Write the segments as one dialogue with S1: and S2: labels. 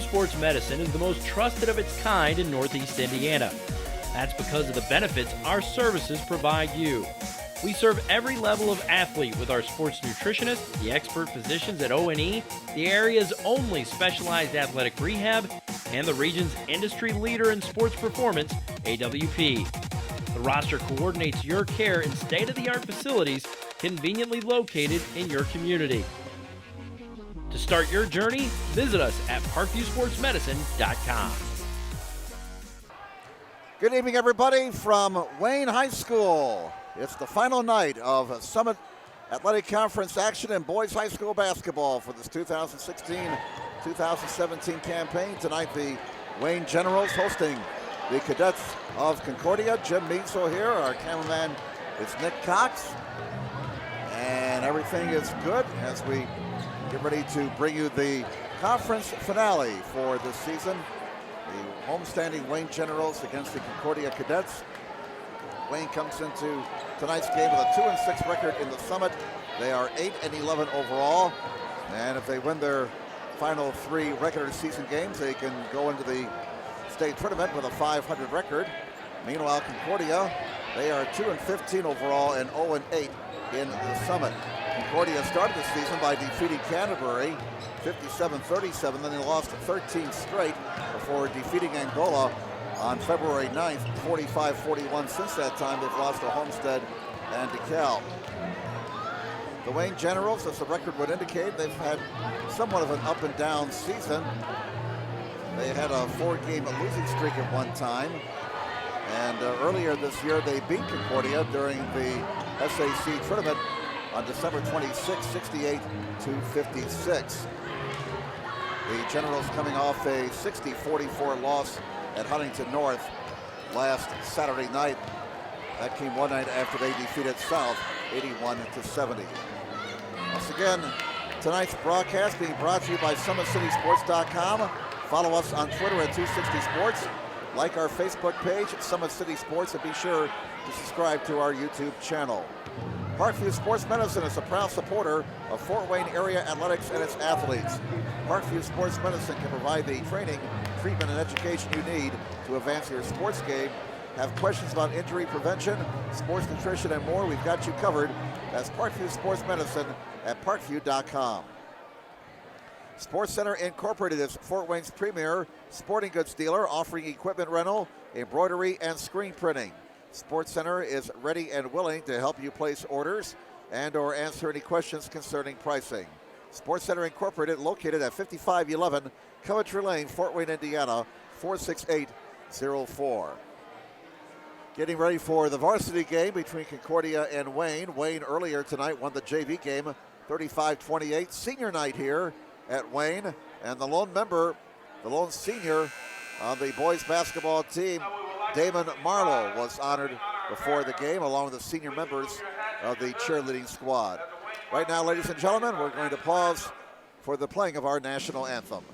S1: Sports Medicine is the most trusted of its kind in Northeast Indiana. That's because of the benefits our services provide you. We serve every level of athlete with our sports nutritionists, the expert physicians at O&E, the area's only specialized athletic rehab, and the region's industry leader in sports performance, AWP. The roster coordinates your care in state-of-the-art facilities conveniently located in your community. To start your journey, visit us at parkviewsportsmedicine.com.
S2: Good evening, everybody, from Wayne High School. It's the final night of Summit Athletic Conference action in boys high school basketball for this 2016-2017 campaign. Tonight, the Wayne Generals hosting the Cadets of Concordia. Jim Meadsel here. Our cameraman is Nick Cox. And everything is good as we get ready to bring you the conference finale for this season. The homestanding Wayne Generals against the Concordia Cadets. Wayne comes into tonight's game with a 2-6 record in the Summit. They are 8-11 overall. And if they win their final 3 regular season games, they can go into the state tournament with a 500 record. Meanwhile, Concordia, they are 2-15 overall and 0-8 in the Summit. Concordia started the season by defeating Canterbury 57-37, then they lost 13 straight before defeating Angola on February 9th, 45-41. Since that time, they've lost to Homestead and DeKalb. The Wayne Generals, as the record would indicate, they've had somewhat of an up and down season. They had a 4-game losing streak at one time. And earlier this year, they beat Concordia during the SAC tournament on December 26, 68-56. The Generals coming off a 60-44 loss at Huntington North last Saturday night. That came one night after they defeated South 81-70. Once again, tonight's broadcast being brought to you by SummitCitySports.com. Follow us on Twitter at 260 Sports. Like our Facebook page at Summit City Sports, and be sure to subscribe to our YouTube channel. Parkview Sports Medicine is a proud supporter of Fort Wayne area athletics and its athletes. Parkview Sports Medicine can provide the training, treatment, and education you need to advance your sports game. Have questions about injury prevention, sports nutrition, and more? We've got you covered. That's Parkview Sports Medicine at parkview.com. Sports Center Incorporated is Fort Wayne's premier sporting goods dealer, offering equipment rental, embroidery, and screen printing. Sports Center is ready and willing to help you place orders and or answer any questions concerning pricing. Sports Center Incorporated, located at 5511 Coventry Lane, Fort Wayne, Indiana, 46804. Getting ready for the varsity game between Concordia and Wayne. Wayne earlier tonight won the JV game 35-28. Senior night here at Wayne, and the lone senior on the boys basketball team, Damon Marlowe, was honored before the game along with the senior members of the cheerleading squad. Right now, ladies and gentlemen, we're going to pause for the playing of our national anthem.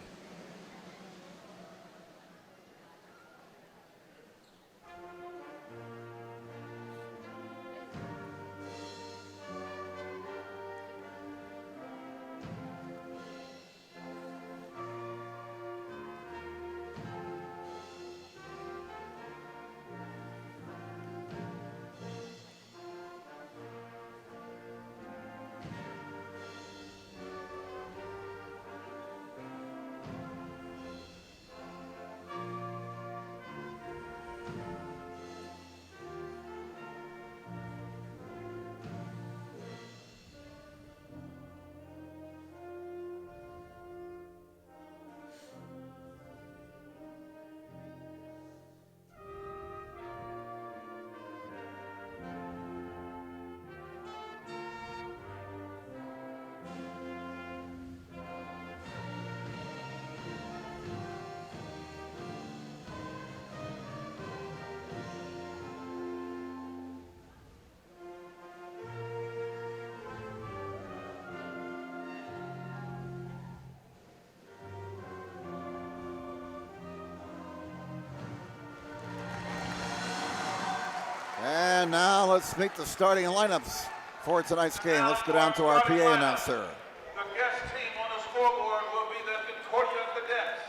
S2: And now let's meet the starting lineups for tonight's game. Let's go down to our PA announcer.
S3: The guest team on the scoreboard will be the Concordia Cadets.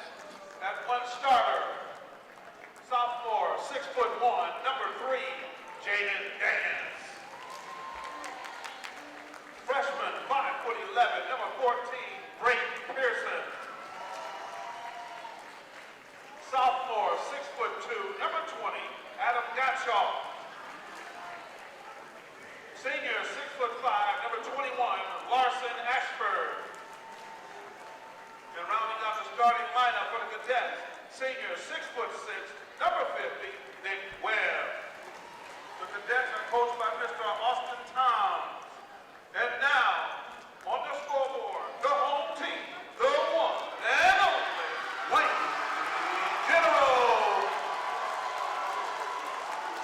S3: number 3, Jaden Dance. Freshman, 5'11", number 14, Brayton Pearson. Sophomore, 6'2", number 20, Adam Gottschalk. Senior, 6'5", number 21, Larson Ashford. And rounding out the starting lineup for the Cadets, senior, 6'6", number 50, Nick Webb. The Cadets are coached by Mr. Austin Toms. And now, on the scoreboard, the home team, the one and only Wayne Generals.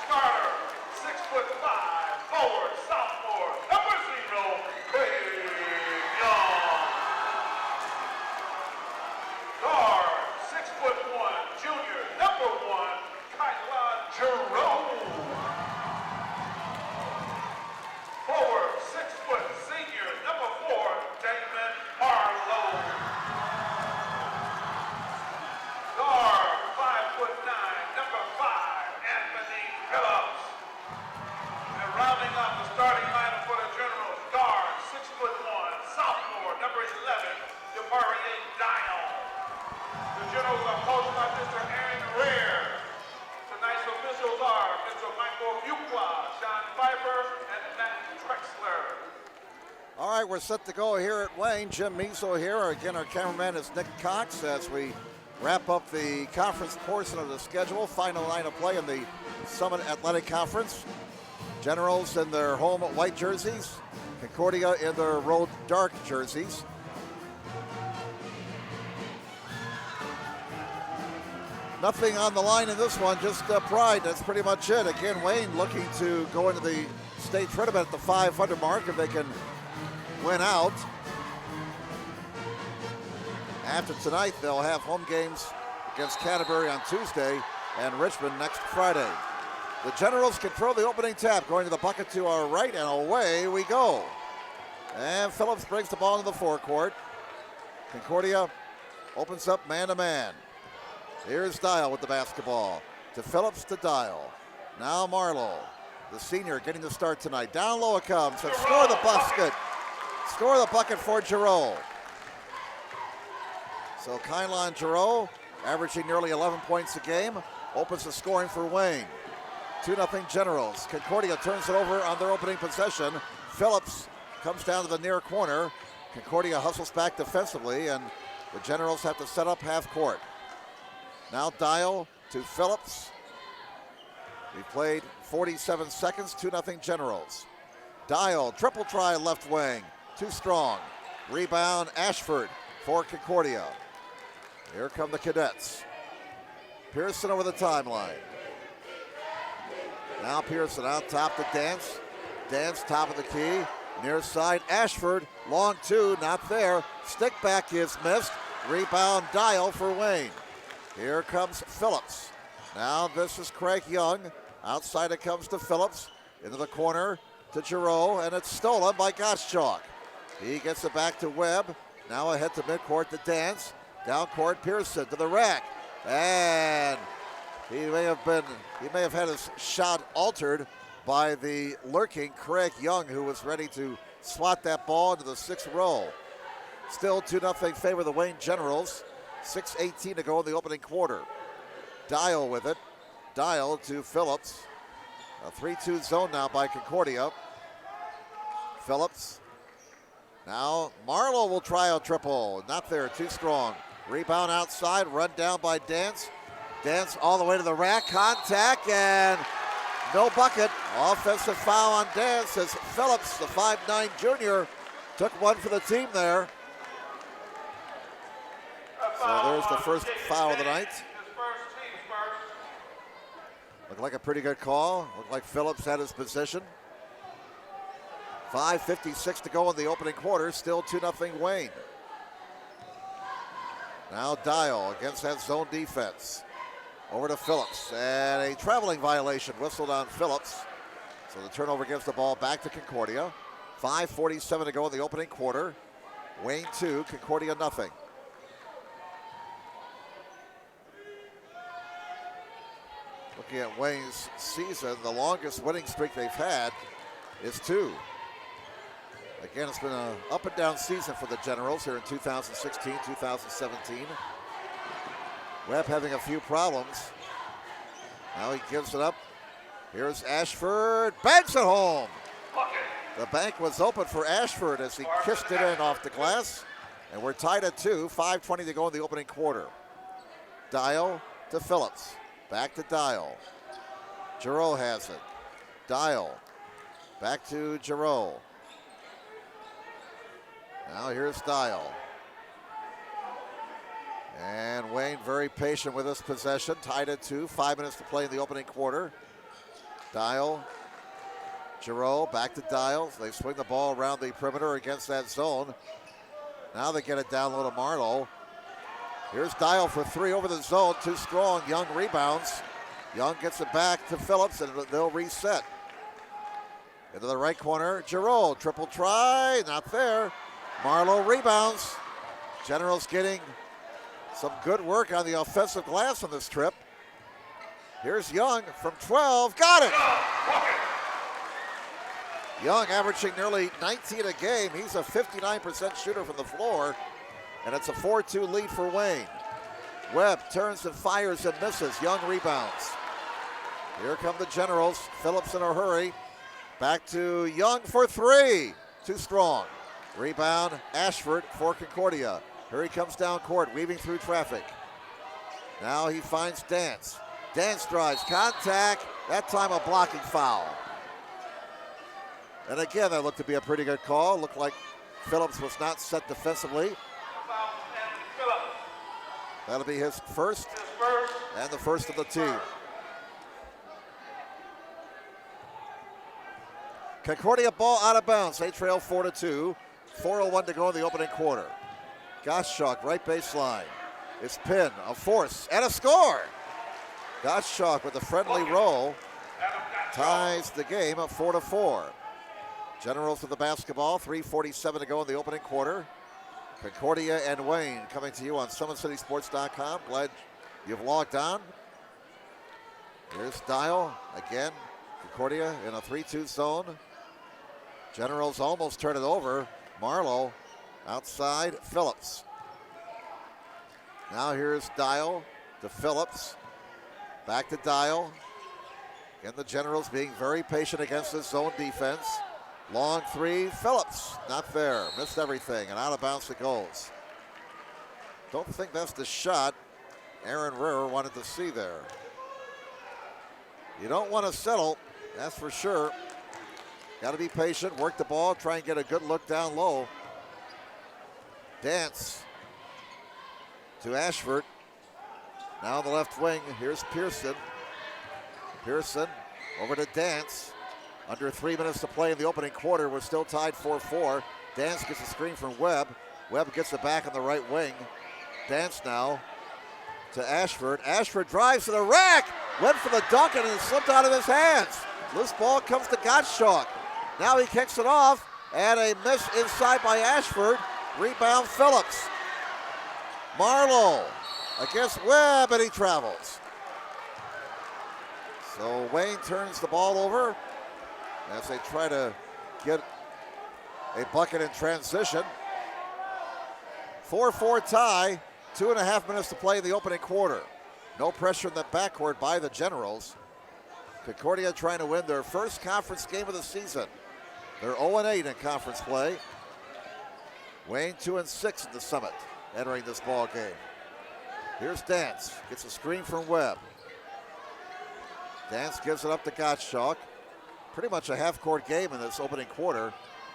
S3: Starter, 6'5", forward, sophomore, number 0, Craig Young. Guard, 6'1", junior, number 1, Kylan Jerome. Forward, 6', senior, number 4, Damon Harlow. Guard, 5'9", number 5, Anthony Phillips. And rounding out the starting lineup for the Generals, guard, 6'1", sophomore, number 11, Demarie Dial. The Generals are coached by Mr. Aaron Rear. Tonight's officials are Mr. Michael Fuqua, Sean Pfeiffer, and Matt Drexler.
S2: All right, we're set to go here at Wayne. Jim Measle here. Again, our cameraman is Nick Cox as we wrap up the conference portion of the schedule. Final line of play in the Summit Athletic Conference. Generals in their home white jerseys. Concordia in their road dark jerseys. Nothing on the line in this one, just pride. That's pretty much it. Again, Wayne looking to go into the state tournament at the 500 mark if they can win out. After tonight, they'll have home games against Canterbury on Tuesday and Richmond next Friday. The Generals control the opening tap, going to the bucket to our right, and away we go. And Phillips brings the ball into the forecourt. Concordia opens up man-to-man. Here's Dial with the basketball. To Phillips, to Dial. Now Marlowe, the senior, getting the start tonight. Down low it comes, and score the basket. Score the bucket for Giroux. So Kylan Giroux, averaging nearly 11 points a game, opens the scoring for Wayne. 2-0 Generals. Concordia turns it over on their opening possession. Phillips comes down to the near corner. Concordia hustles back defensively, and the Generals have to set up half court. Now Dial to Phillips. We played 47 seconds, 2-0 Generals. Dial, triple try left wing, too strong. Rebound Ashford for Concordia. Here come the Cadets. Pearson over the timeline. Now Pearson out top to Dance. Dance top of the key. Near side Ashford, long two, not there. Stick back is missed. Rebound Dial for Wayne. Here comes Phillips. Now this is Craig Young. Outside it comes to Phillips. Into the corner to Giroux, and it's stolen by Gottschalk. He gets it back to Webb. Now ahead to midcourt to Dance. Down court Pearson to the rack. And he may have had his shot altered by the lurking Craig Young, who was ready to swat that ball into the sixth row. Still 2-0 favor the Wayne Generals. 6:18 to go in the opening quarter. Dial with it. Dial to Phillips. A 3-2 zone now by Concordia. Phillips. Now Marlowe will try a triple. Not there, too strong. Rebound outside, run down by Dance. Dance all the way to the rack. Contact and no bucket. Offensive foul on Dance as Phillips, the 5'9 junior, took one for the team there. So there's the first foul of the night. Looked like a pretty good call. Looked like Phillips had his position. 5:56 to go in the opening quarter. Still 2-0 Wayne. Now Dial against that zone defense. Over to Phillips. And a traveling violation whistled on Phillips. So the turnover gives the ball back to Concordia. 5:47 to go in the opening quarter. Wayne 2, Concordia nothing. looking at Wayne's season, the longest winning streak they've had is 2. Again, it's been an up and down season for the Generals here in 2016, 2017. Webb having a few problems. Now he gives it up. Here's Ashford, banks it home. The bank was open for Ashford as he kissed it in off the glass. And we're tied at 2, 5:20 to go in the opening quarter. Dial to Phillips, back to Dial. Giroux has it. Dial, back to Giroux. Now here's Dial. And Wayne very patient with this possession, tied at 2, 5 minutes to play in the opening quarter. Dial, Giroux, back to Dial. They swing the ball around the perimeter against that zone. Now they get it down low to Marlowe. Here's Dial for 3 over the zone, too strong. Young rebounds. Young gets it back to Phillips, and they'll reset. Into the right corner, Giroux, triple try, not there. Marlowe rebounds. Generals getting some good work on the offensive glass on this trip. Here's Young from 12, got it! Young averaging nearly 19 a game. He's a 59% shooter from the floor, and it's a 4-2 lead for Wayne. Webb turns and fires and misses. Young rebounds. Here come the Generals. Phillips in a hurry. Back to Young for 3. Too strong. Rebound, Ashford for Concordia. Here he comes down court, weaving through traffic. Now he finds Dance. Dance drives, contact. That time a blocking foul. And again, that looked to be a pretty good call. Looked like Phillips was not set defensively. That'll be his first and the first of the team. Concordia ball out of bounds. They trail 4-2. 4:01 to go in the opening quarter. Gottschalk, right baseline. It's Pin, a force, and a score. Gottschalk with a friendly roll ties the game up 4-4. Generals with the basketball, 3:47 to go in the opening quarter. Concordia and Wayne coming to you on SummitCitySports.com. Glad you've logged on. Here's Dial again. Concordia in a 3-2 zone. Generals almost turn it over. Marlowe outside, Phillips. Now here's Dial to Phillips. Back to Dial. Again, the Generals being very patient against this zone defense. Long 3, Phillips, not there. Missed everything, and out of bounds it goes. Don't think that's the shot Aaron Rehr wanted to see there. You don't want to settle, that's for sure. Got to be patient, work the ball, try and get a good look down low. Dance to Ashford. Now on the left wing, here's Pearson. Pearson over to Dance. Under 3 minutes to play in the opening quarter. We're still tied 4-4. Dance gets a screen from Webb. Webb gets it back on the right wing. Dance now to Ashford. Ashford drives to the rack. Went for the dunk and it slipped out of his hands. Loose ball comes to Gottschalk. Now he kicks it off and a miss inside by Ashford. Rebound Phillips. Marlowe against Webb and he travels. So Wayne turns the ball over as they try to get a bucket in transition. 4-4 tie, 2.5 minutes to play in the opening quarter. No pressure in the backcourt by the Generals. Concordia trying to win their first conference game of the season. They're 0-8 in conference play. Wayne 2-6 in the Summit entering this ball game. Here's Dance, gets a screen from Webb. Dance gives it up to Gottschalk. Pretty much a half-court game in this opening quarter.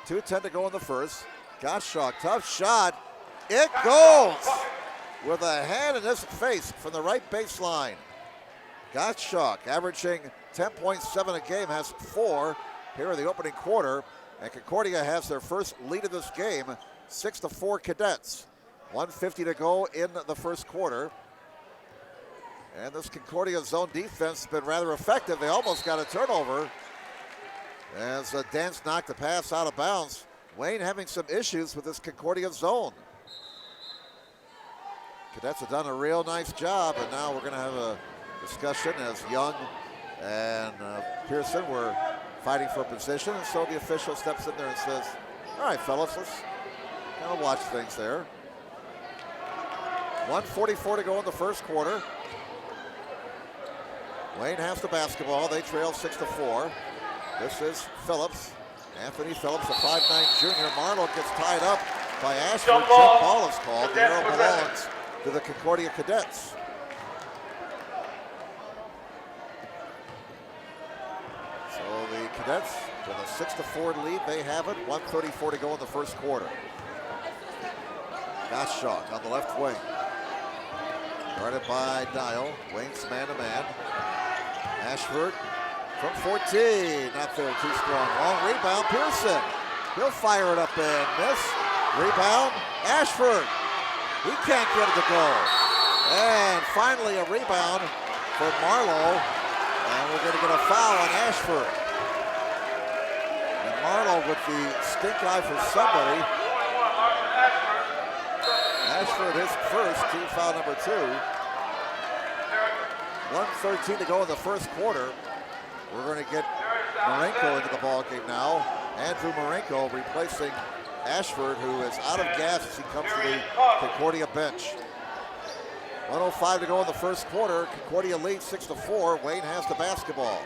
S2: 2:10 to go in the first. Gottschalk, tough shot. It goes with a hand in his face from the right baseline. Gottschalk averaging 10.7 a game, has 4 here in the opening quarter. And Concordia has their first lead of this game, 6-4 Cadets. 1:50 to go in the first quarter. And this Concordia zone defense has been rather effective. They almost got a turnover as Dance knocked the pass out of bounds. Wayne having some issues with this Concordia zone. Cadets have done a real nice job, and now we're going to have a discussion as Young and Pearson were fighting for position, and so the official steps in there and says, all right, fellas, let's kind of watch things there. 1:44 to go in the first quarter. Wayne has the basketball. They trail 6-4. This is Phillips. Anthony Phillips, a 5'9" junior. Marlowe gets tied up by Ashford. Jump ball is called. The arrow belongs to the Concordia Cadets. So the Cadets with a 6-4 lead. They have it. 1:34 to go in the first quarter. Gottschalk on the left wing. Guarded by Dial. Wayne's man-to-man. Ashford from 14. Not there, too strong. Long rebound, Pearson. He'll fire it up and miss. Rebound, Ashford. He can't get it to go. And finally a rebound for Marlowe. And we're going to get a foul on Ashford. And Marlowe with the stink eye for somebody. Ashford his first, team foul number 2. 1:13 to go in the first quarter. We're going to get Marenko into the ball game now. Andrew Marenko replacing Ashford, who is out of gas as he comes to the Concordia bench. 1:05 to go in the first quarter. Concordia leads 6-4. Wayne has the basketball.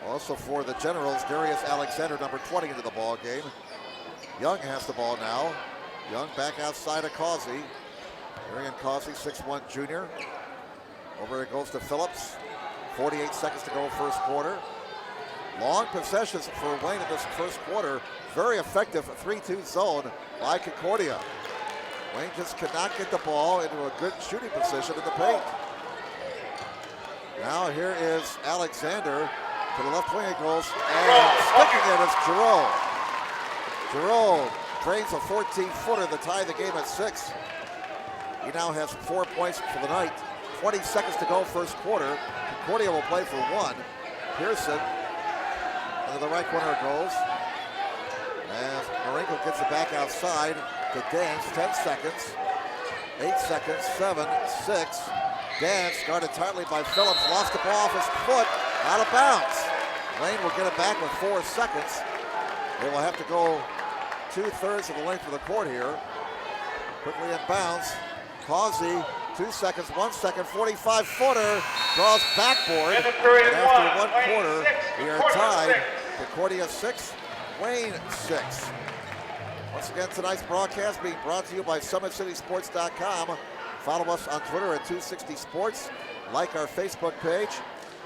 S2: Also for the Generals, Darius Alexander, number 20, into the ball game. Young has the ball now. Young back outside of Causey. Arian Causey, 6'1" junior. Over it goes to Phillips. 48 seconds to go first quarter. Long possessions for Wayne in this first quarter. Very effective 3-2 zone by Concordia. Wayne just could not get the ball into a good shooting position in the paint. Now here is Alexander. To the left wing it goes. And sticking it is Giroux. Giroux drains a 14-footer to tie the game at 6. He now has 4 points for the night. 20 seconds to go first quarter. Concordia will play for 1. Pearson, into the right corner it goes. As Marenko gets it back outside to Dance, 10 seconds. 8 seconds, 7, 6. Dance guarded tightly by Phillips, lost the ball off his foot, out of bounds. Lane will get it back with 4 seconds. They will have to go 2/3 of the length of the court here. Quickly in bounds. Causey, 2 seconds, 1 second, 45-footer, draws backboard. And after 1 quarter, we are tied. Concordia 6, Wayne 6. Once again, tonight's broadcast being brought to you by SummitCitySports.com. Follow us on Twitter at 260sports. Like our Facebook page,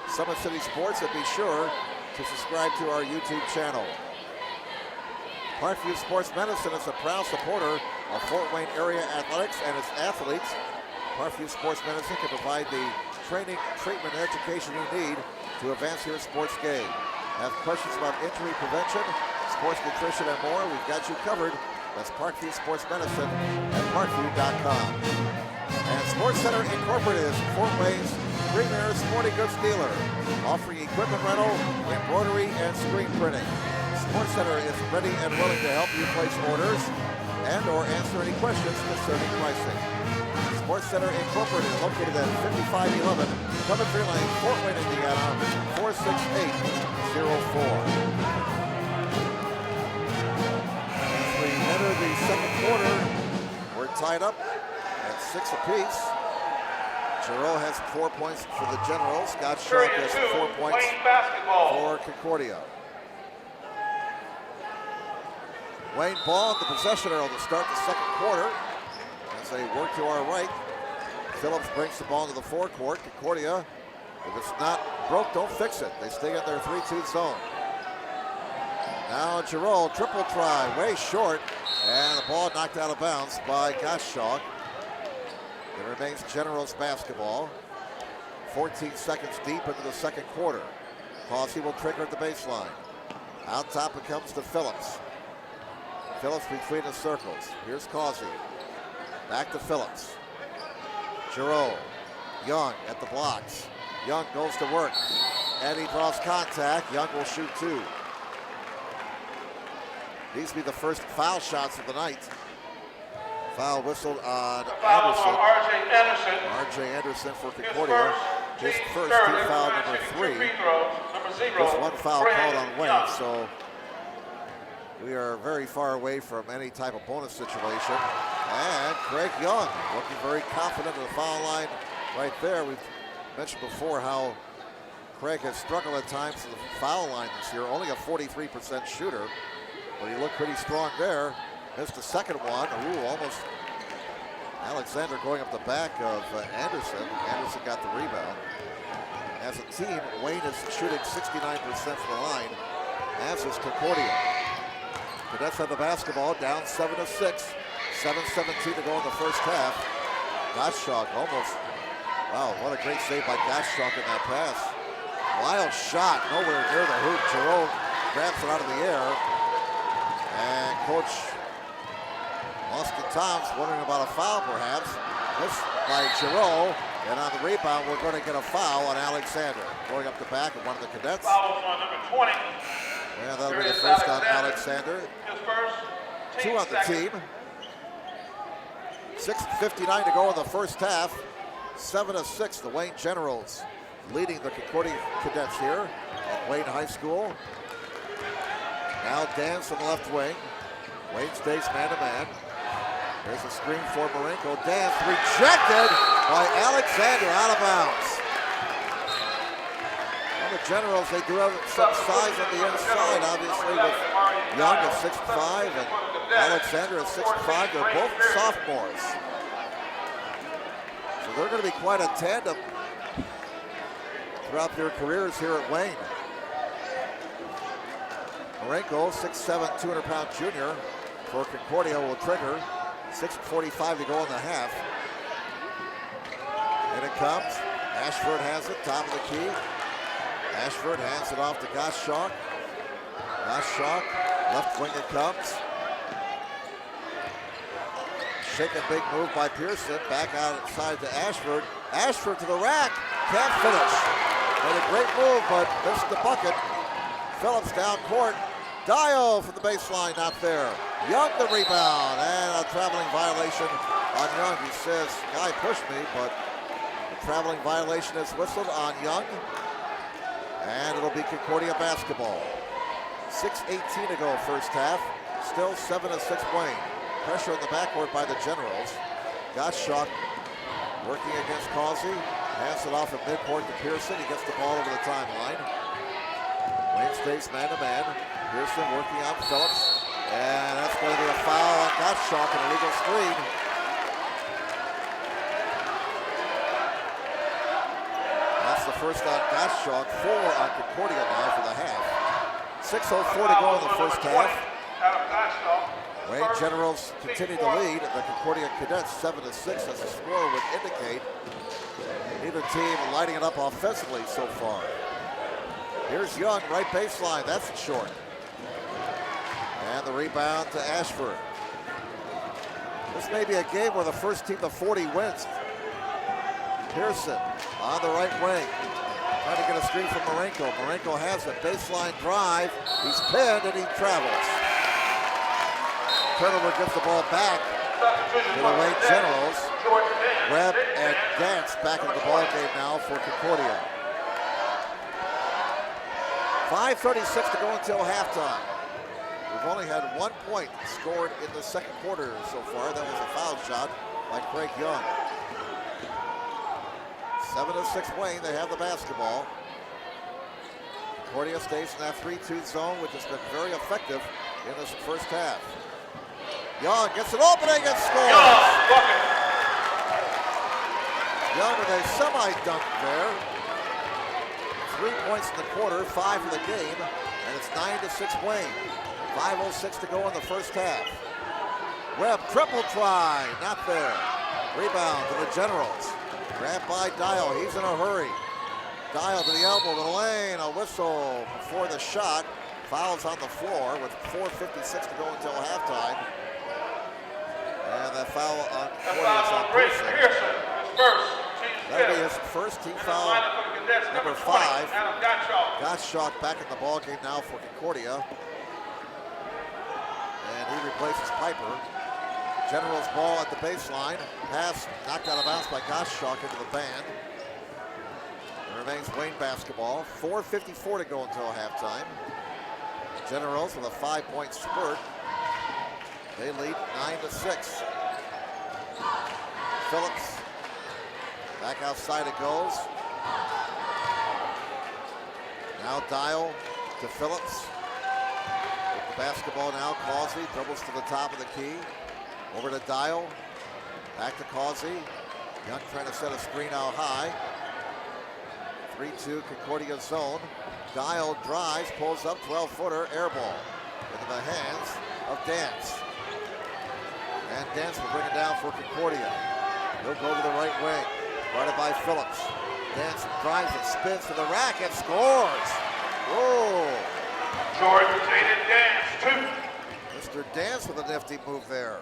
S2: Summit City Sports, and be sure to subscribe to our YouTube channel. Parkview Sports Medicine is a proud supporter of Fort Wayne area athletics and its athletes. Parkview Sports Medicine can provide the training, treatment, and education you need to advance your sports game. Have questions about injury prevention, sports nutrition, and more? We've got you covered. That's Parkview Sports Medicine at parkview.com. And Sports Center Incorporated is Fort Wayne's premier sporting goods dealer, offering equipment rental, embroidery, and screen printing. Sports Center is ready and willing to help you place orders and or answer any questions concerning pricing. Sports Center Incorporated is located at 5511 Coventry Lane, Fort Wayne, Indiana, 46804. As we enter the second quarter, we're tied up at 6 apiece. Giroux has 4 points for the Generals. Gottschalk has 4 points for Concordia. Wayne ball at the possession arrow to start the second quarter. As they work to our right, Phillips brings the ball into the forecourt. Concordia, if it's not broke, don't fix it. They stay in their 3-2 zone. Now Giroux, triple try, way short, and the ball knocked out of bounds by Gottschalk. It remains Generals basketball. 14 seconds deep into the second quarter. Causey will trigger at the baseline. Out top it comes to Phillips. Phillips between the circles. Here's Causey. Back to Phillips. Giroux. Young at the blocks. Young goes to work. And he draws contact. Young will shoot 2. These will be the first foul shots of the night. Foul whistled on Anderson.
S3: R.J. Anderson.
S2: R.J. Anderson for Concordia. his
S3: Team
S2: first
S3: third,
S2: team foul,
S3: number
S2: number 3.
S3: free throws, number 0.
S2: Just one foul
S3: Craig
S2: called on Wayne,
S3: Young.
S2: so we are very far away from any type of bonus situation. And Craig Young looking very confident at the foul line right there. We've mentioned before how Craig has struggled at times at the foul line this year. Only a 43% shooter, but he looked pretty strong there. Missed the second one. Ooh, almost. Alexander going up the back of Anderson. Anderson got the rebound. As a team, Wayne is shooting 69% from the line, as is Concordia. Cadets have the basketball, down 7-6. 7:17 to go in the first half. Gottschalk almost, wow, what a great save by Gottschalk in that pass. Wild shot, nowhere near the hoop. Jerome grabs it out of the air. And Coach Austin Toms wondering about a foul perhaps. Missed by Giroux, and on the rebound we're going to get a foul on Alexander. Going up the back of one of the cadets.
S3: Foul on number 20.
S2: Yeah, that'll be the first on Alexander.
S3: His first,
S2: 2 on the team. 6:59 to go in the first half. 7-6, the Wayne Generals leading the Concordia Cadets here at Wayne High School. Now Dance on the left wing. Wayne stays man-to-man. There's a screen for Marenko. Dance rejected by Alexander, out of bounds. Well, the Generals, they do have some size on the inside, obviously, with Young at 6'5" and Alexander at 6'5". They're both sophomores. So they're going to be quite a tandem throughout their careers here at Wayne. Marenko, 6'7", 200-pound junior for Concordia will trigger. 6:45 to go in the half. And it comes. Ashford has it, top of the key. Ashford hands it off to Gottschalk. Gottschalk, left wing it comes. Shake a big move by Pearson. Back outside to Ashford. Ashford to the rack. Can't finish. Made a great move, but missed the bucket. Phillips down court. Dio from the baseline, not there. Young the rebound, and a traveling violation on Young. He says, guy pushed me, but a traveling violation is whistled on Young. And it'll be Concordia basketball. 6:18 to go first half. Still 7-6 Wayne. Pressure in the backcourt by the Generals. Gottschalk working against Causey. Hands it off at midcourt to Pearson. He gets the ball over the timeline. Wayne stays man-to-man. Pearson working on Phillips. And that's going to be a foul on Gottschalk, an illegal screen. That's the first on Gottschalk, 4 on Concordia now for the half. 6:04 to go in the first half. Wayne Generals continue to lead. The Concordia Cadets 7-6 as the score would indicate. Neither team lighting it up offensively so far. Here's Young, right baseline. That's short. And the rebound to Ashford. This may be a game where the first team to 40 wins. Pearson on the right wing. Trying to get a screen from Marenko. Marenko has a baseline drive. He's pinned and he travels. Turnover gives the ball back to the Wayne Generals. Webb and Dance back into the ball game now for Concordia. 5:36 to go until halftime. We've only had 1 point scored in the second quarter so far. That was a foul shot by Craig Young. 7-6 Wayne, they have the basketball. Concordia stays in that 3-2 zone, which has been very effective in this first half. Young gets an opening and scores! Young with a semi-dunk there. 3 points in the quarter, 5 for the game, and it's 9-6 Wayne. 5:06 to go in the first half. Webb triple try, not there. Rebound to the Generals. Grabbed by Dial, he's in a hurry. Dial to the elbow, to the lane, a whistle before the shot. Fouls on the floor with 4:56 to go until halftime. And that foul on Pearson. That'll be his first team foul, number 5. Gottschalk back in the ball game now for Concordia. And he replaces Piper. Generals ball at the baseline. Pass knocked out of bounds by Gottschalk into the band. remains Wayne basketball. 4:54 to go until halftime. Generals with a 5-point spurt. They lead 9-6. Phillips. Back outside it goes. Now Dial to Phillips. With the basketball now, Causey dribbles to the top of the key. Over to Dial. Back to Causey. Young trying to set a screen out high. 3-2 Concordia zone. Dial drives, pulls up, 12-footer, air ball. Into the hands of Dance. And Dance will bring it down for Concordia. He'll go to the right wing. Guarded by Phillips. Dance drives it, spins to the rack and scores. Whoa.
S3: Georgia Tatum Dance, 2.
S2: Mr. Dance with a nifty move there.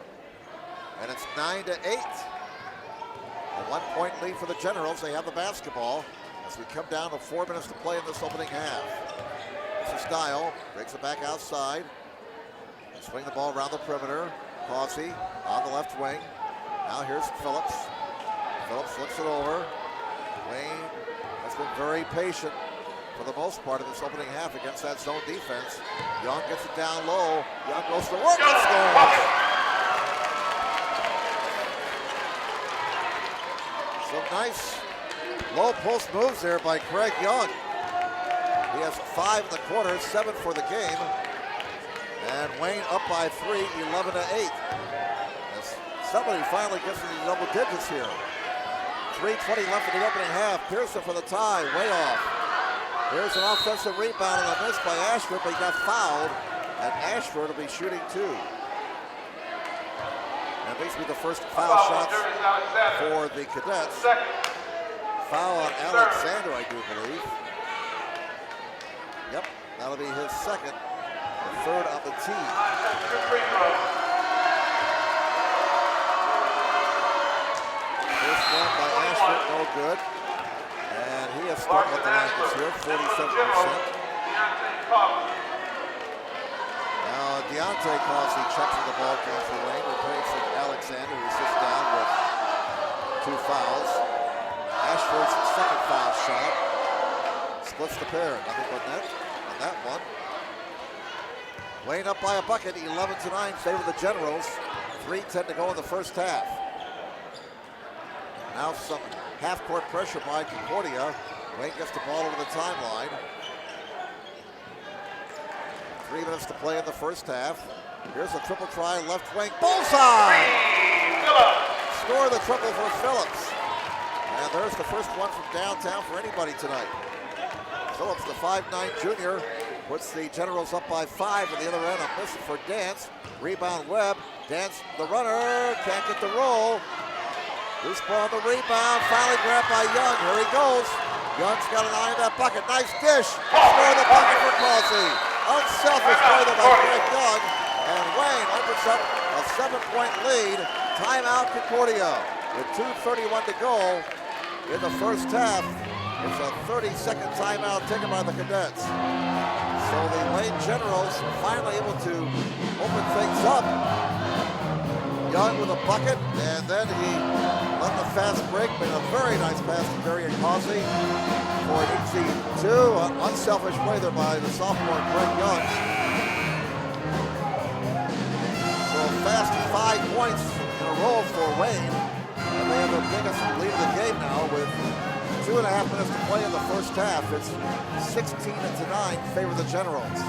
S2: And it's 9-8. A 1-point lead for the Generals. They have the basketball as we come down to 4 minutes to play in this opening half. This is Dial, breaks it back outside. They swing the ball around the perimeter. Causey on the left wing. Now here's Phillips. Phillips looks it over. Wayne has been very patient for the most part of this opening half against that zone defense. Young gets it down low. Young goes to work and scores. Some nice low post moves there by Craig Young. He has 5 in the quarter, 7 for the game. And Wayne up by 3, 11-8. As somebody finally gets into double digits here. 3:20 left in the opening half. Pearson for the tie, way off. Here's an offensive rebound and a miss by Ashford, but he got fouled. And Ashford will be shooting 2. And these will be the first foul shots for the Cadets. Foul on Alexander, I do believe. Yep, that'll be his second. The third on the team. First one by Ashford, no good. And he has started with the line this year, 47%. Now Deontay Causey checks in the ball game for Wayne, replacing Alexander, who sits down with 2 fouls. Ashford's second foul shot splits the pair, nothing but net on that one. Wayne up by a bucket, 11-9, favor the Generals. 3:10 to go in the first half. Now some half-court pressure by Concordia. Wayne gets the ball over the timeline. 3 minutes to play in the first half. Here's a triple try, left wing, bullseye! Score the triple for Phillips. And there's the first one from downtown for anybody tonight. Phillips, the 5'9" junior, puts the Generals up by 5 at the other end. A miss for Dance. Rebound Webb. Dance, the runner, can't get the roll. Loose ball on the rebound, finally grabbed by Young. Here he goes. Young's got an eye on that bucket. Nice dish. Score the bucket for Causey. Unselfish play there by Craig Young. And Wayne opens up a 7-point lead. Timeout Concordia. With 2:31 to go in the first half. It's a 30-second timeout taken by the Cadets. So the Wayne Generals finally able to open things up. Young with a bucket, and then he let the fast break, made a very nice pass to Darian Causey for an easy 2. An unselfish play there by the sophomore Craig Young. So a fast 5 points in a row for Wayne, and they have the biggest lead of the game now with 2.5 minutes to play in the first half. It's 16-9, favor the Generals.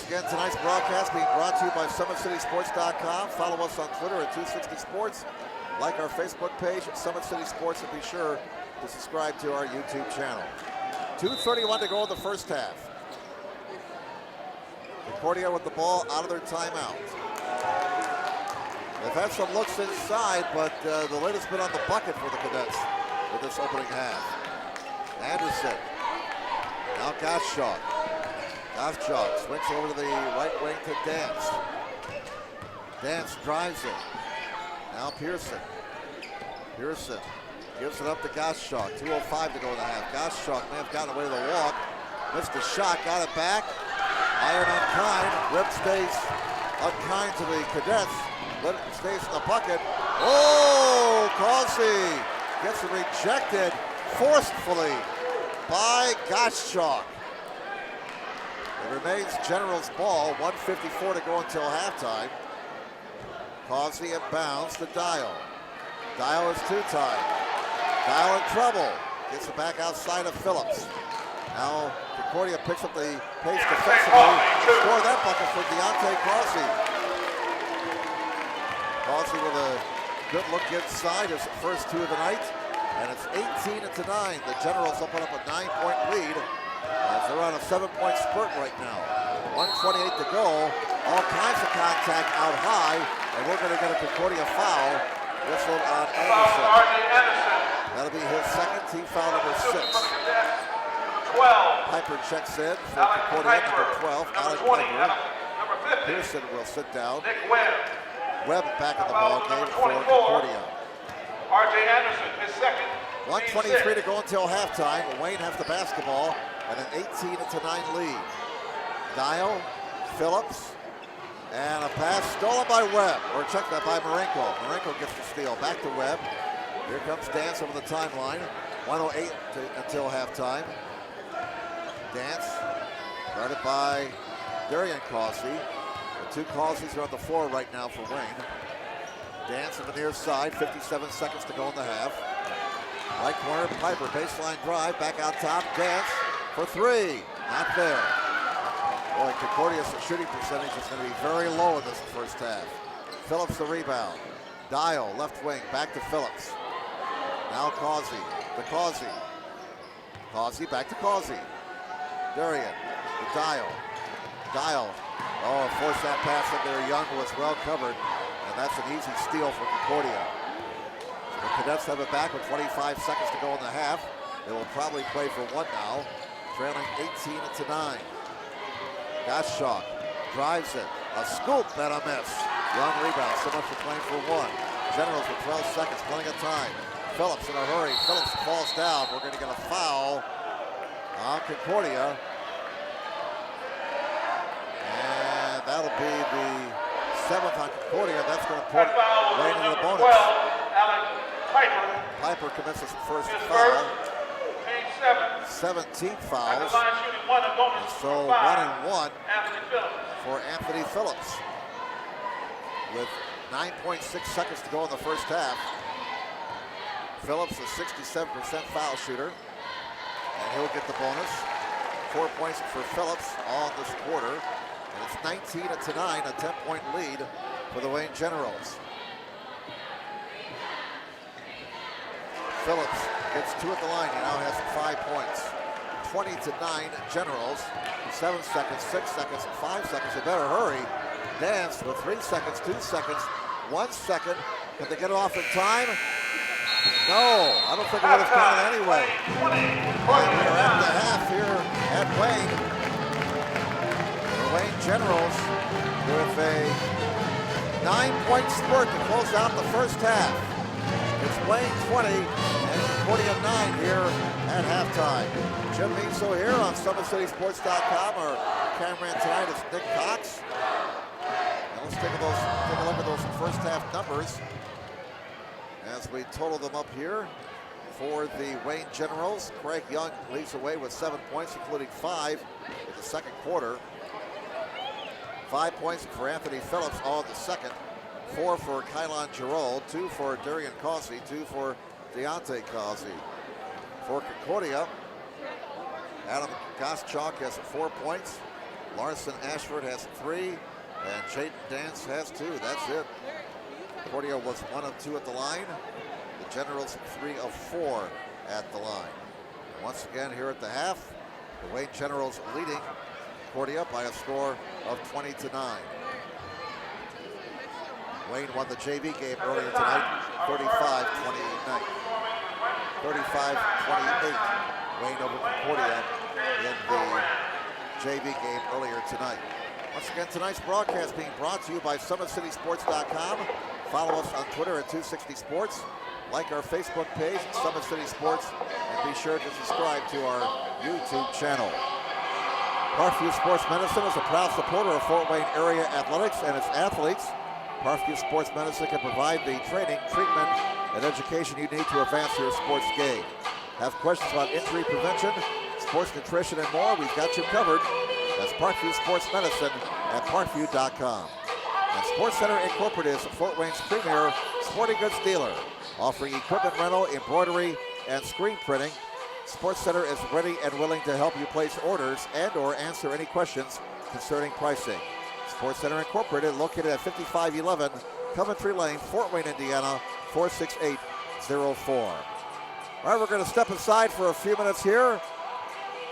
S2: Again, tonight's broadcast being brought to you by SummitCitySports.com. Follow us on Twitter at 260sports. Like our Facebook page at Summit City Sports, and be sure to subscribe to our YouTube channel. 2:31 to go in the first half. Concordia with the ball out of their timeout. They've had some looks inside, but the lead has been on the bucket for the Cadets with this opening half. Anderson. Now Gottschalk. Gottschalk swings over to the right wing to Dance. Dance drives it. Now Pearson. Pearson gives it up to Gottschalk. 2:05 to go in the half. Gottschalk may have gotten away with a walk. Missed the shot, got it back. Iron unkind. Rip stays unkind to the Cadets. But it stays in the bucket. Oh, Causey gets it rejected forcefully by Gottschalk. It remains Generals ball, 1:54 to go until halftime. Causey inbounds to Dial. Dial is two-time. Dial in trouble. Gets it back outside of Phillips. Now Concordia picks up the pace defensively. Score that bucket for Deontay Causey. Causey with a good look inside his first two of the night. And it's 18-9. The Generals open up a 9-point lead as they're on a 7-point spurt right now. 1:28 to go. All kinds of contact out high. And we're going to get a Concordia foul. Whistled on Anderson. That'll be his second. Team foul number 6.
S3: 12.
S2: Piper checks in for Concordia, number 12. Alec Piper.
S3: Number 50.
S2: Pearson will sit down.
S3: Nick Webb.
S2: Webb back in the ball game for Concordia.
S3: R.J. Anderson, his second.
S2: 1:23 to go until halftime. Wayne has the basketball and an 18-9 lead. Dial, Phillips, and a pass stolen by Webb, or checked that by Marenko. Marenko gets the steal. Back to Webb. Here comes Dance over the timeline. 1:08 until halftime. Dance, guarded by Darian Causey. The two Causeys are on the floor right now for Wayne. Dance on the near side, 57 seconds to go in the half. Right corner, Piper, baseline drive, back out top, Dance for three. Not there. Boy, Concordia's shooting percentage is going to be very low in this first half. Phillips the rebound. Dial, left wing, back to Phillips. Now Causey, to Causey. Causey, back to Causey. Darian, to Dial. Dial, forced that pass in there. Young was well covered, and that's an easy steal for Concordia. The Cadets have it back with 25 seconds to go in the half. They will probably play for one now, trailing 18-9. Gottschalk drives it. A scoop and a miss. Young rebound, so much for playing for one. Generals with 12 seconds, plenty of time. Phillips in a hurry. Phillips falls down. We're going to get a foul on Concordia. And that'll be the 7th on Concordia. That's going to put Wayne into the bonus.
S3: 12, Alec Piper.
S2: Piper commits his first
S3: His
S2: foul.
S3: first,
S2: 17
S3: At
S2: fouls.
S3: the line shooting one and bonus
S2: So
S3: for 5,
S2: 1-1
S3: Anthony Phillips.
S2: for Anthony Phillips. With 9.6 seconds to go in the first half. Phillips, a 67% foul shooter, and he'll get the bonus. 4 points for Phillips all this quarter, and it's 19-9, a 10-point lead for the Wayne Generals. Phillips gets 2 at the line. He now has 5 points. 20-9 Generals. 7 seconds, 6 seconds, 5 seconds. They better hurry. Dance with 3 seconds, 2 seconds, 1 second. Can they get it off in time? No, I don't think it would have counted anyway. And we're at the half here at Wayne. The Wayne Generals with a 9-point spurt to close out the first half. It's Wayne 20 and Concordia 9 here at halftime. Jim Measle here on SummitCitySports.com. Our cameraman tonight is Nick Cox. And let's take a look at those first half numbers as we total them up here for the Wayne Generals. Craig Young leads away with 7 points, including 5 in the second quarter. 5 points for Anthony Phillips, all in the second. 4 for Kylon Giroux, 2 for Darian Causey, 2 for Deontay Causey. For Concordia, Adam Gottschalk has 4 points. Larson Ashford has 3, and Chayton Dance has 2. That's it. Concordia was 1 of 2 at the line. The Generals 3 of 4 at the line. And once again here at the half, the Wayne Generals leading Concordia by a score of 20-9. Wayne won the JV game earlier tonight, 35-28. 35-28. Wayne over Concordia in the JV game earlier tonight. Once again, tonight's broadcast being brought to you by SummitCitySports.com. Follow us on Twitter at 260sports. Like our Facebook page, Summit City Sports, and be sure to subscribe to our YouTube channel. Parkview Sports Medicine is a proud supporter of Fort Wayne area athletics and its athletes. Parkview Sports Medicine can provide the training, treatment, and education you need to advance your sports game. Have questions about injury prevention, sports nutrition, and more? We've got you covered. That's Parkview Sports Medicine at parkview.com. And Sports Center Incorporated is Fort Wayne's premier sporting goods dealer, offering equipment rental, embroidery, and screen printing. Sports Center is ready and willing to help you place orders and or answer any questions concerning pricing. Sports Center Incorporated, located at 5511 Coventry Lane, Fort Wayne, Indiana, 46804. All right, we're going to step aside for a few minutes here.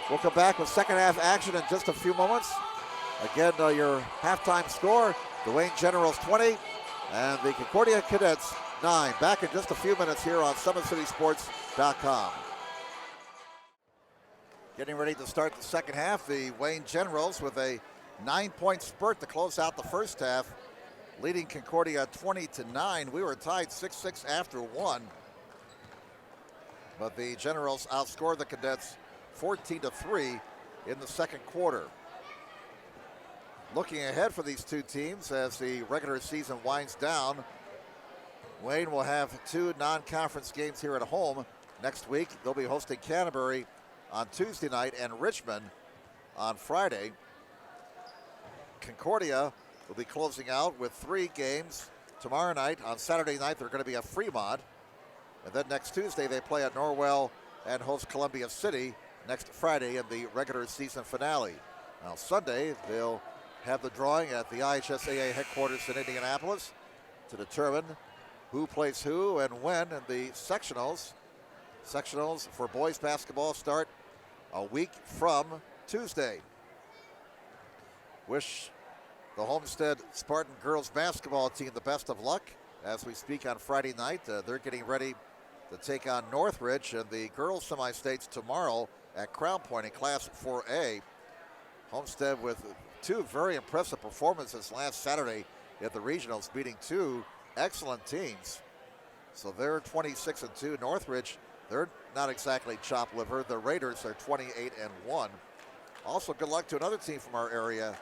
S2: We'll come back with second half action in just a few moments. Again, your halftime score, the Wayne Generals 20 and the Concordia Cadets 9. Back in just a few minutes here on SummitCitySports.com. Getting ready to start the second half, the Wayne Generals with a 9-point spurt to close out the first half, leading Concordia 20-9. We were tied 6-6 after one, but the Generals outscored the Cadets 14-3 in the second quarter. Looking ahead for these two teams as the regular season winds down, Wayne will have two non-conference games here at home next week. They'll be hosting Canterbury on Tuesday night and Richmond on Friday. Concordia will be closing out with 3 games tomorrow night. On Saturday night, they're going to be at Fremont. And then next Tuesday, they play at Norwell and host Columbia City next Friday in the regular season finale. Now Sunday, they'll have the drawing at the IHSAA headquarters in Indianapolis to determine who plays who and when in the sectionals. Sectionals for boys basketball start a week from Tuesday. Wish the Homestead Spartan girls basketball team the best of luck as we speak on Friday night. They're getting ready to take on Northridge in the girls semi-states tomorrow at Crown Point in Class 4A. Homestead with 2 very impressive performances last Saturday at the regionals, beating 2 excellent teams. So they're 26-2. Northridge, they're not exactly chopped liver. The Raiders are 28-1. Also, good luck to another team from our area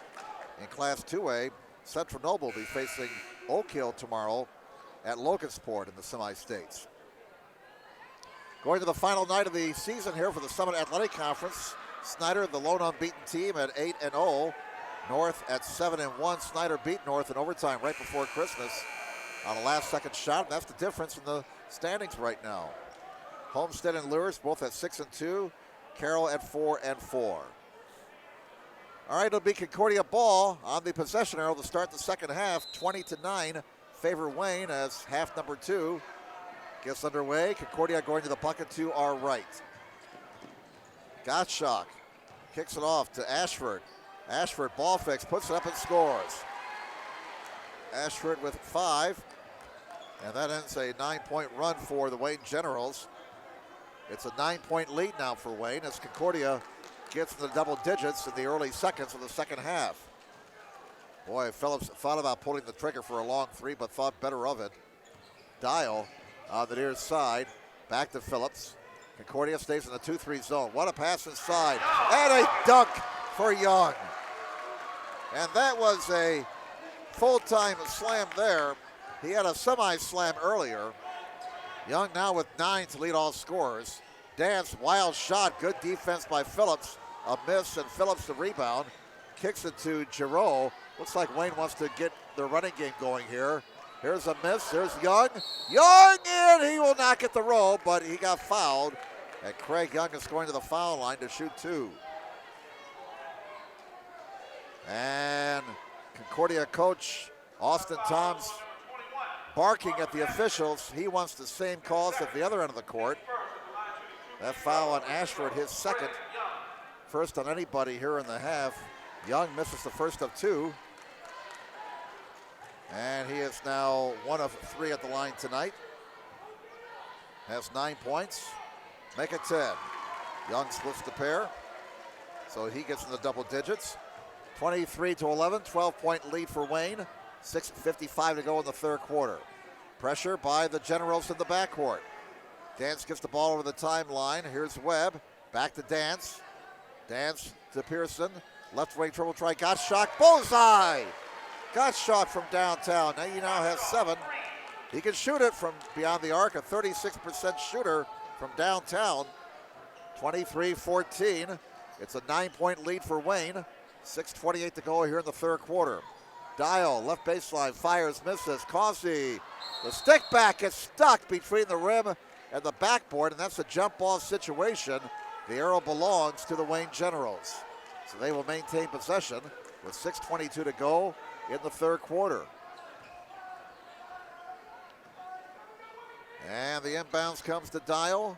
S2: in Class 2A. Central Noble will be facing Oak Hill tomorrow at Logansport in the semi-states. Going to the final night of the season here for the Summit Athletic Conference. Snyder, the lone unbeaten team, at 8-0. North at 7-1. Snyder beat North in overtime right before Christmas on a last-second shot. That's the difference in the standings right now. Homestead and Lures both at 6-2. Carroll at 4-4. All right, it'll be Concordia ball on the possession arrow to start the second half. 20-9 favor Wayne as half number 2 gets underway. Concordia going to the bucket to our right. Gottschalk kicks it off to Ashford. Ashford, ball fakes, puts it up and scores. Ashford with 5. And that ends a 9-point run for the Wayne Generals. It's a 9-point lead now for Wayne as Concordia gets in the double digits in the early seconds of the second half. Boy, Phillips thought about pulling the trigger for a long 3, but thought better of it. Dial on the near side, back to Phillips. Concordia stays in the 2-3 zone. What a pass inside, and a dunk for Young. And that was a full-time slam there. He had a semi-slam earlier. Young now with 9 to lead all scorers. Dance, wild shot, good defense by Phillips. A miss, and Phillips the rebound. Kicks it to Giroux. Looks like Wayne wants to get the running game going here. Here's a miss, there's Young. Young in, he will not get the roll, but he got fouled. And Craig Young is going to the foul line to shoot 2. And Concordia coach Austin Toms barking at the officials. He wants the same calls at the other end of the court. That foul on Ashford, his second. First on anybody here in the half. Young misses the first of 2. And he is now 1 of 3 at the line tonight. Has 9 points. Make it 10. Young splits the pair, so he gets in the double digits. 23-11, 12-point lead for Wayne. 6:55 to go in the third quarter. Pressure by the Generals in the backcourt. Dance gets the ball over the timeline. Here's Webb. Back to Dance. Dance to Pearson. Left wing triple try. Got shot. Bullseye! Gottschalk from downtown. Now you now have 7. He can shoot it from beyond the arc, a 36% shooter from downtown. 23-14. It's a 9-point lead for Wayne. 6:28 to go here in the third quarter. Dial, left baseline, fires, misses. Causey, the stick back gets stuck between the rim and the backboard, and that's a jump ball situation. The arrow belongs to the Wayne Generals. So they will maintain possession with 6:22 to go in the third quarter. And the inbounds comes to Dial.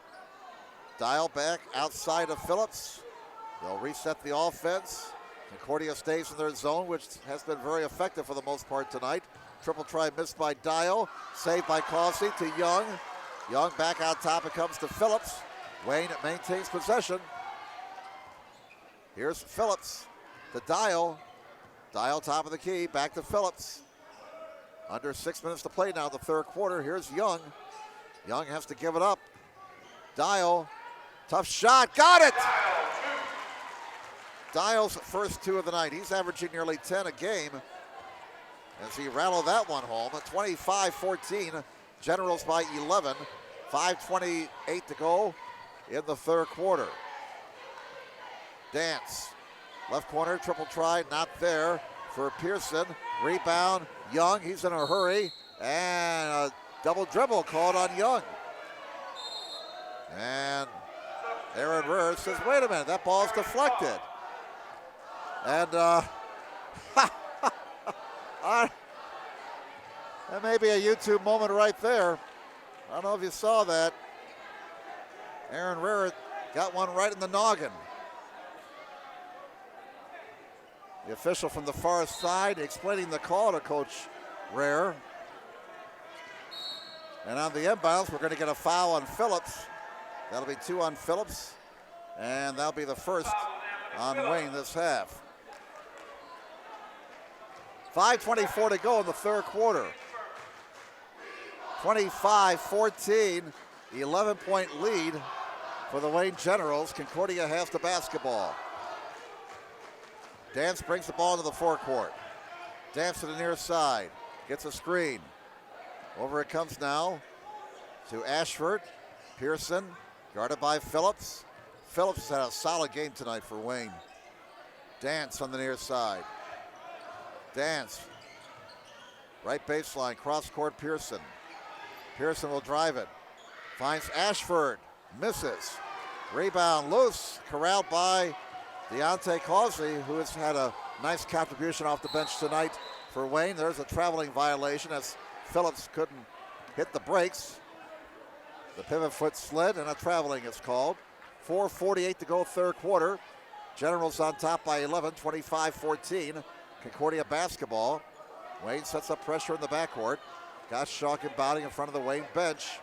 S2: Dial back outside of Phillips. They'll reset the offense. Concordia stays in their zone, which has been very effective for the most part tonight. Triple try missed by Dial. Saved by Causey to Young. Young back on top. It comes to Phillips. Wayne maintains possession. Here's Phillips to Dial. Dial top of the key. Back to Phillips. Under 6 minutes to play now in the third quarter. Here's Young. Young has to give it up. Dial. Tough shot. Got it! Dial's first 2 of the night. He's averaging nearly 10 a game as he rattled that one home. 25-14. Generals by 11. 5:28 to go in the third quarter. Dance. Left corner, triple try, not there for Pearson. Rebound, Young, he's in a hurry. And a double dribble called on Young. And Aaron Rurr says, wait a minute, that ball's deflected. And that may be a YouTube moment right there. I don't know if you saw that. Aaron Rurr got one right in the noggin. The official from the far side explaining the call to Coach Rare. And on the inbounds, we're going to get a foul on Phillips. That'll be 2 on Phillips. And that'll be the first on Wayne this half. 5:24 to go in the third quarter. 25-14, 11-point lead for the Wayne Generals. Concordia has the basketball. Dance brings the ball into the forecourt. Dance to the near side, gets a screen. Over it comes now to Ashford. Pearson, guarded by Phillips. Phillips has had a solid game tonight for Wayne. Dance on the near side. Dance, right baseline, cross court Pearson. Pearson will drive it. Finds Ashford, misses. Rebound loose, corralled by Deontay Causey, who has had a nice contribution off the bench tonight for Wayne. There's a traveling violation as Phillips couldn't hit the brakes. The pivot foot slid and a traveling is called. 4:48 to go third quarter. Generals on top by 11, 25-14. Concordia basketball. Wayne sets up pressure in the backcourt. Gottschalk inbounding in front of the Wayne bench.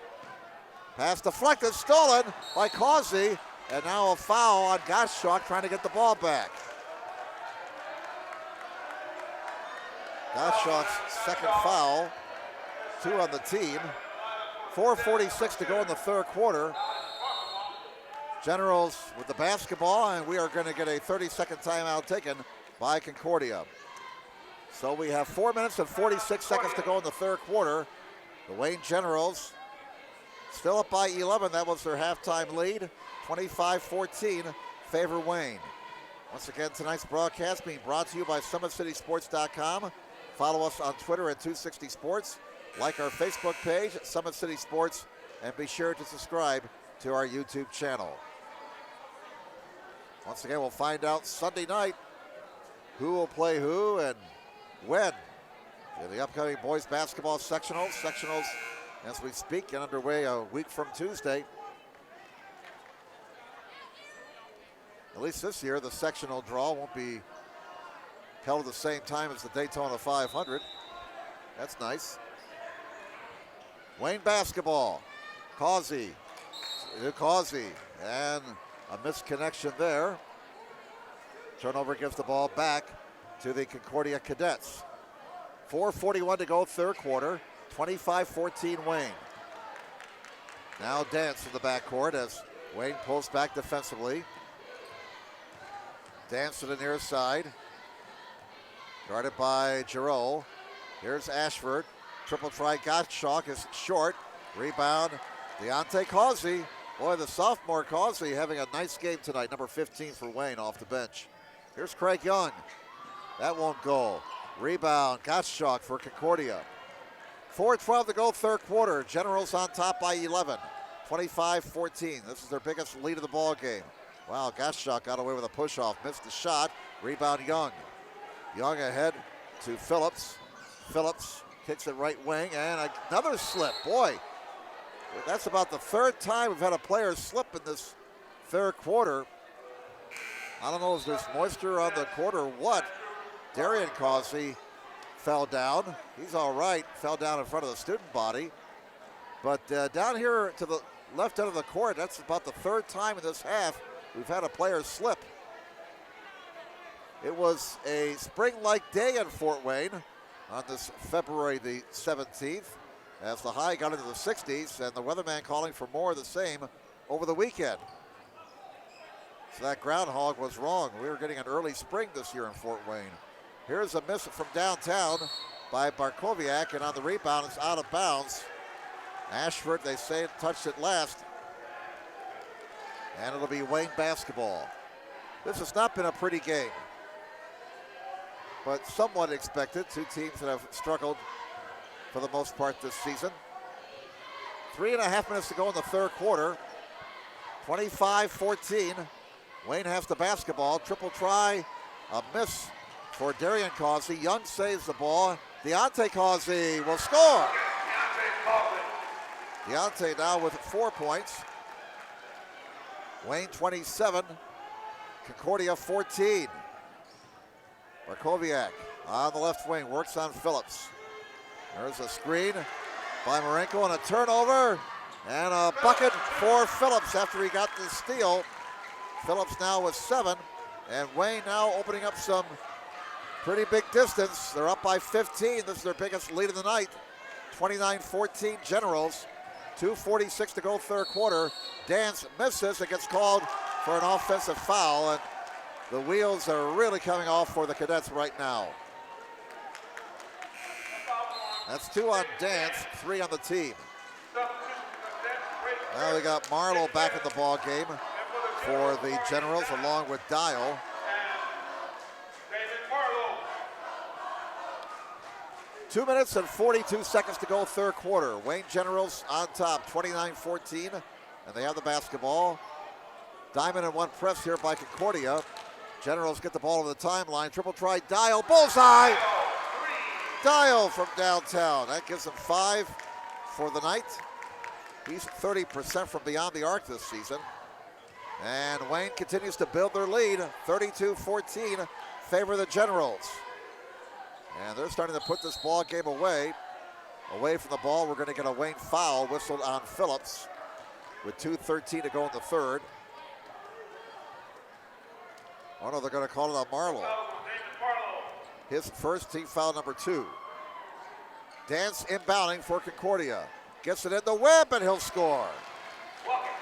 S2: Pass deflected, stolen by Causey. And now a foul on Gottschalk trying to get the ball back. Gottschalk's second foul. 2 on the team. 4:46 to go in the third quarter. Generals with the basketball, and we are going to get a 30-second timeout taken by Concordia. So we have 4 minutes and 46 seconds to go in the third quarter. The Wayne Generals still up by 11. That was their halftime lead. 25-14, favor Wayne. Once again, tonight's broadcast being brought to you by SummitCitySports.com. Follow us on Twitter at 260sports. Like our Facebook page at Summit City Sports. And be sure to subscribe to our YouTube channel. Once again, we'll find out Sunday night who will play who and when in the upcoming boys basketball sectionals. Sectionals, as we speak, get underway a week from Tuesday. At least this year, the sectional draw won't be held at the same time as the Daytona 500. That's nice. Wayne basketball. Causey, and a misconnection there. Turnover gives the ball back to the Concordia Cadets. 4:41 to go, third quarter. 25-14 Wayne. Now Dance in the backcourt as Wayne pulls back defensively. Dance to the near side. Guarded by Giroux. Here's Ashford. Triple try Gottschalk is short. Rebound, Deontay Causey. Boy, the sophomore Causey having a nice game tonight. Number 15 for Wayne off the bench. Here's Craig Young. That won't go. Rebound, Gottschalk for Concordia. 4:12 to go, third quarter. Generals on top by 11. 25-14. This is their biggest lead of the ball game. Wow, Gottschalk got away with a push-off. Missed the shot. Rebound, Young. Young ahead to Phillips. Phillips kicks it right wing, and another slip. Boy, that's about the third time we've had a player slip in this third quarter. I don't know if there's moisture on the court or what. Darian Causey fell down. He's all right. Fell down in front of the student body. But down here to the left end of the court, that's about the third time in this half we've had a player slip. It was a spring-like day in Fort Wayne on this February the 17th as the high got into the 60s, and the weatherman calling for more of the same over the weekend. So that groundhog was wrong. We were getting an early spring this year in Fort Wayne. Here's a miss from downtown by Barkowiak, and on the rebound, it's out of bounds. Ashford, they say, touched it last. And it'll be Wayne basketball. This has not been a pretty game, but somewhat expected. Two teams that have struggled for the most part this season. 3.5 minutes to go in the third quarter. 25-14. Wayne has the basketball. Triple try, a miss for Darian Causey. Young saves the ball. Deontay Causey will score. Deontay now with 4 points. Wayne 27, Concordia 14. Barkowiak on the left wing, works on Phillips. There's a screen by Marenko and a turnover. And a bucket for Phillips after he got the steal. Phillips now with 7. And Wayne now opening up some pretty big distance. They're up by 15. This is their biggest lead of the night. 29-14 Generals. 2:46 to go third quarter. Dance misses. It gets called for an offensive foul. And the wheels are really coming off for the Cadets right now. That's 2 on Dance, 3 on the team. Now we got Marlowe back in the ball game for the Generals along with Dial. 2 minutes and 42 seconds to go third quarter. Wayne Generals on top, 29-14, and they have the basketball. Diamond and one press here by Concordia. Generals get the ball over the timeline. Triple try, Dial, bullseye! Dial from downtown. That gives him 5 for the night. He's 30% from beyond the arc this season. And Wayne continues to build their lead. 32-14, favor the Generals. And they're starting to put this ball game away. Away from the ball, we're going to get a Wayne foul whistled on Phillips with 2:13 to go in the third. Oh no, they're going to call it on Marlowe. His first team foul number 2. Dance inbounding for Concordia. Gets it in the Webb and he'll score.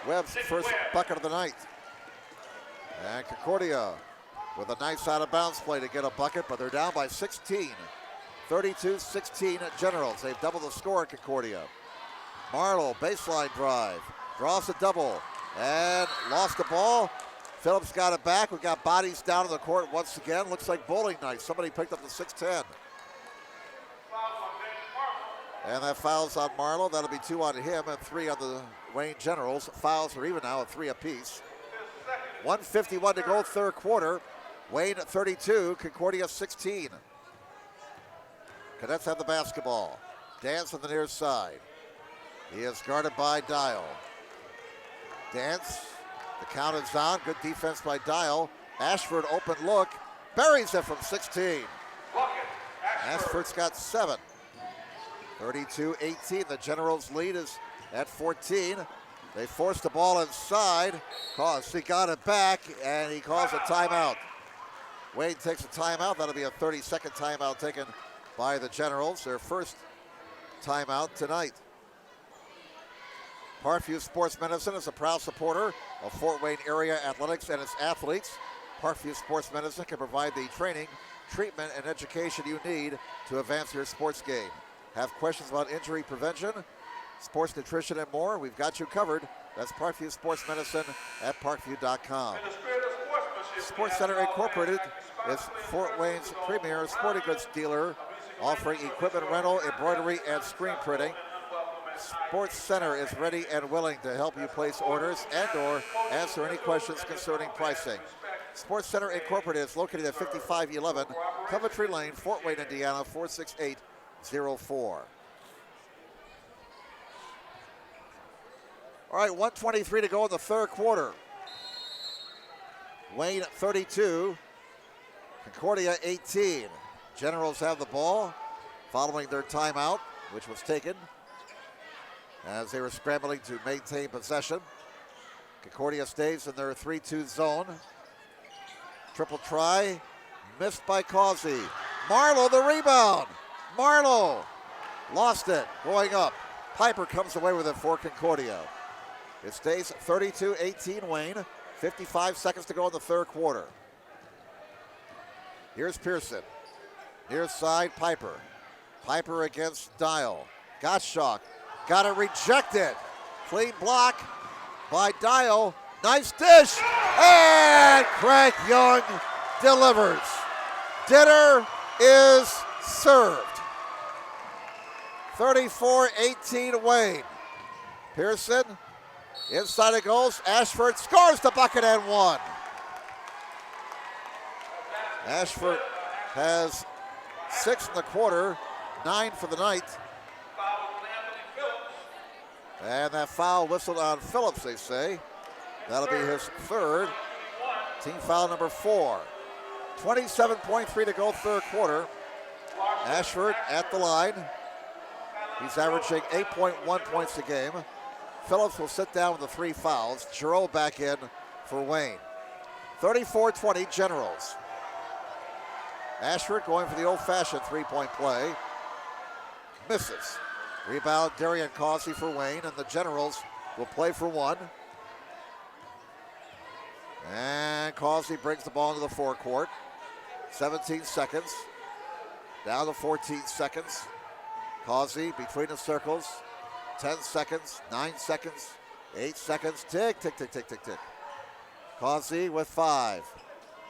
S2: Webb's first bucket of the night. And Concordia with a nice out of bounds play to get a bucket, but they're down by 16. 32-16 at Generals. They've doubled the score at Concordia. Marlowe, baseline drive, draws a double and lost the ball. Phillips got it back. We've got bodies down on the court once again. Looks like bowling night. Somebody picked up the 6'10". And that foul's on Marlowe. That'll be 2 on him and 3 on the Wayne Generals. Fouls are even now at 3 apiece. 1:51 to go third quarter. Wayne at 32, Concordia 16. Cadets have the basketball. Dance on the near side. He is guarded by Dial. Dance, the count is on. Good defense by Dial. Ashford, open look. Buries it from 16. Ashford's got 7. 32-18. The Generals' lead is at 14. They forced the ball inside. He got it back, and he calls a timeout. Wayne takes a timeout. That'll be a 30-second timeout taken by the Generals. Their first timeout tonight. Parkview Sports Medicine is a proud supporter of Fort Wayne area athletics and its athletes. Parkview Sports Medicine can provide the training, treatment, and education you need to advance your sports game. Have questions about injury prevention, sports nutrition, and more? We've got you covered. That's Parkview Sports Medicine at parkview.com. Sports Center Incorporated is Fort Wayne's premier sporting goods dealer, offering equipment rental, embroidery, and screen printing. Sports Center is ready and willing to help you place orders and/or answer any questions concerning pricing. Sports Center Incorporated is located at 5511 Coventry Lane, Fort Wayne, Indiana, 46804. All right, 1:23 to go in the third quarter. Wayne 32, Concordia 18. Generals have the ball following their timeout, which was taken as they were scrambling to maintain possession. Concordia stays in their 3-2 zone. Triple try, missed by Causey. Marlowe the rebound. Marlowe lost it, going up. Piper comes away with it for Concordia. It stays 32-18 Wayne. 55 seconds to go in the third quarter. Here's Pearson. Near side, Piper. Piper against Dial. Gottschalk. Got it rejected. Clean block by Dial. Nice dish. And Craig Young delivers. Dinner is served. 34-18 Wayne. Pearson. Inside it goes. Ashford scores the bucket and one. Ashford has 6 in the quarter, 9 for the night. And that foul whistled on Phillips, they say. That'll be his third. Team foul number 4. 27.3 to go third quarter. Ashford at the line. He's averaging 8.1 points a game. Phillips will sit down with the 3 fouls. Giroux back in for Wayne. 34-20 Generals. Ashford going for the old-fashioned three-point play. Misses. Rebound Darian Causey for Wayne, and the Generals will play for 1. And Causey brings the ball into the forecourt. 17 seconds. Down to 14 seconds. Causey between the circles. 10 seconds, 9 seconds, 8 seconds. Tick, tick, tick, tick, tick, tick. Causey with 5.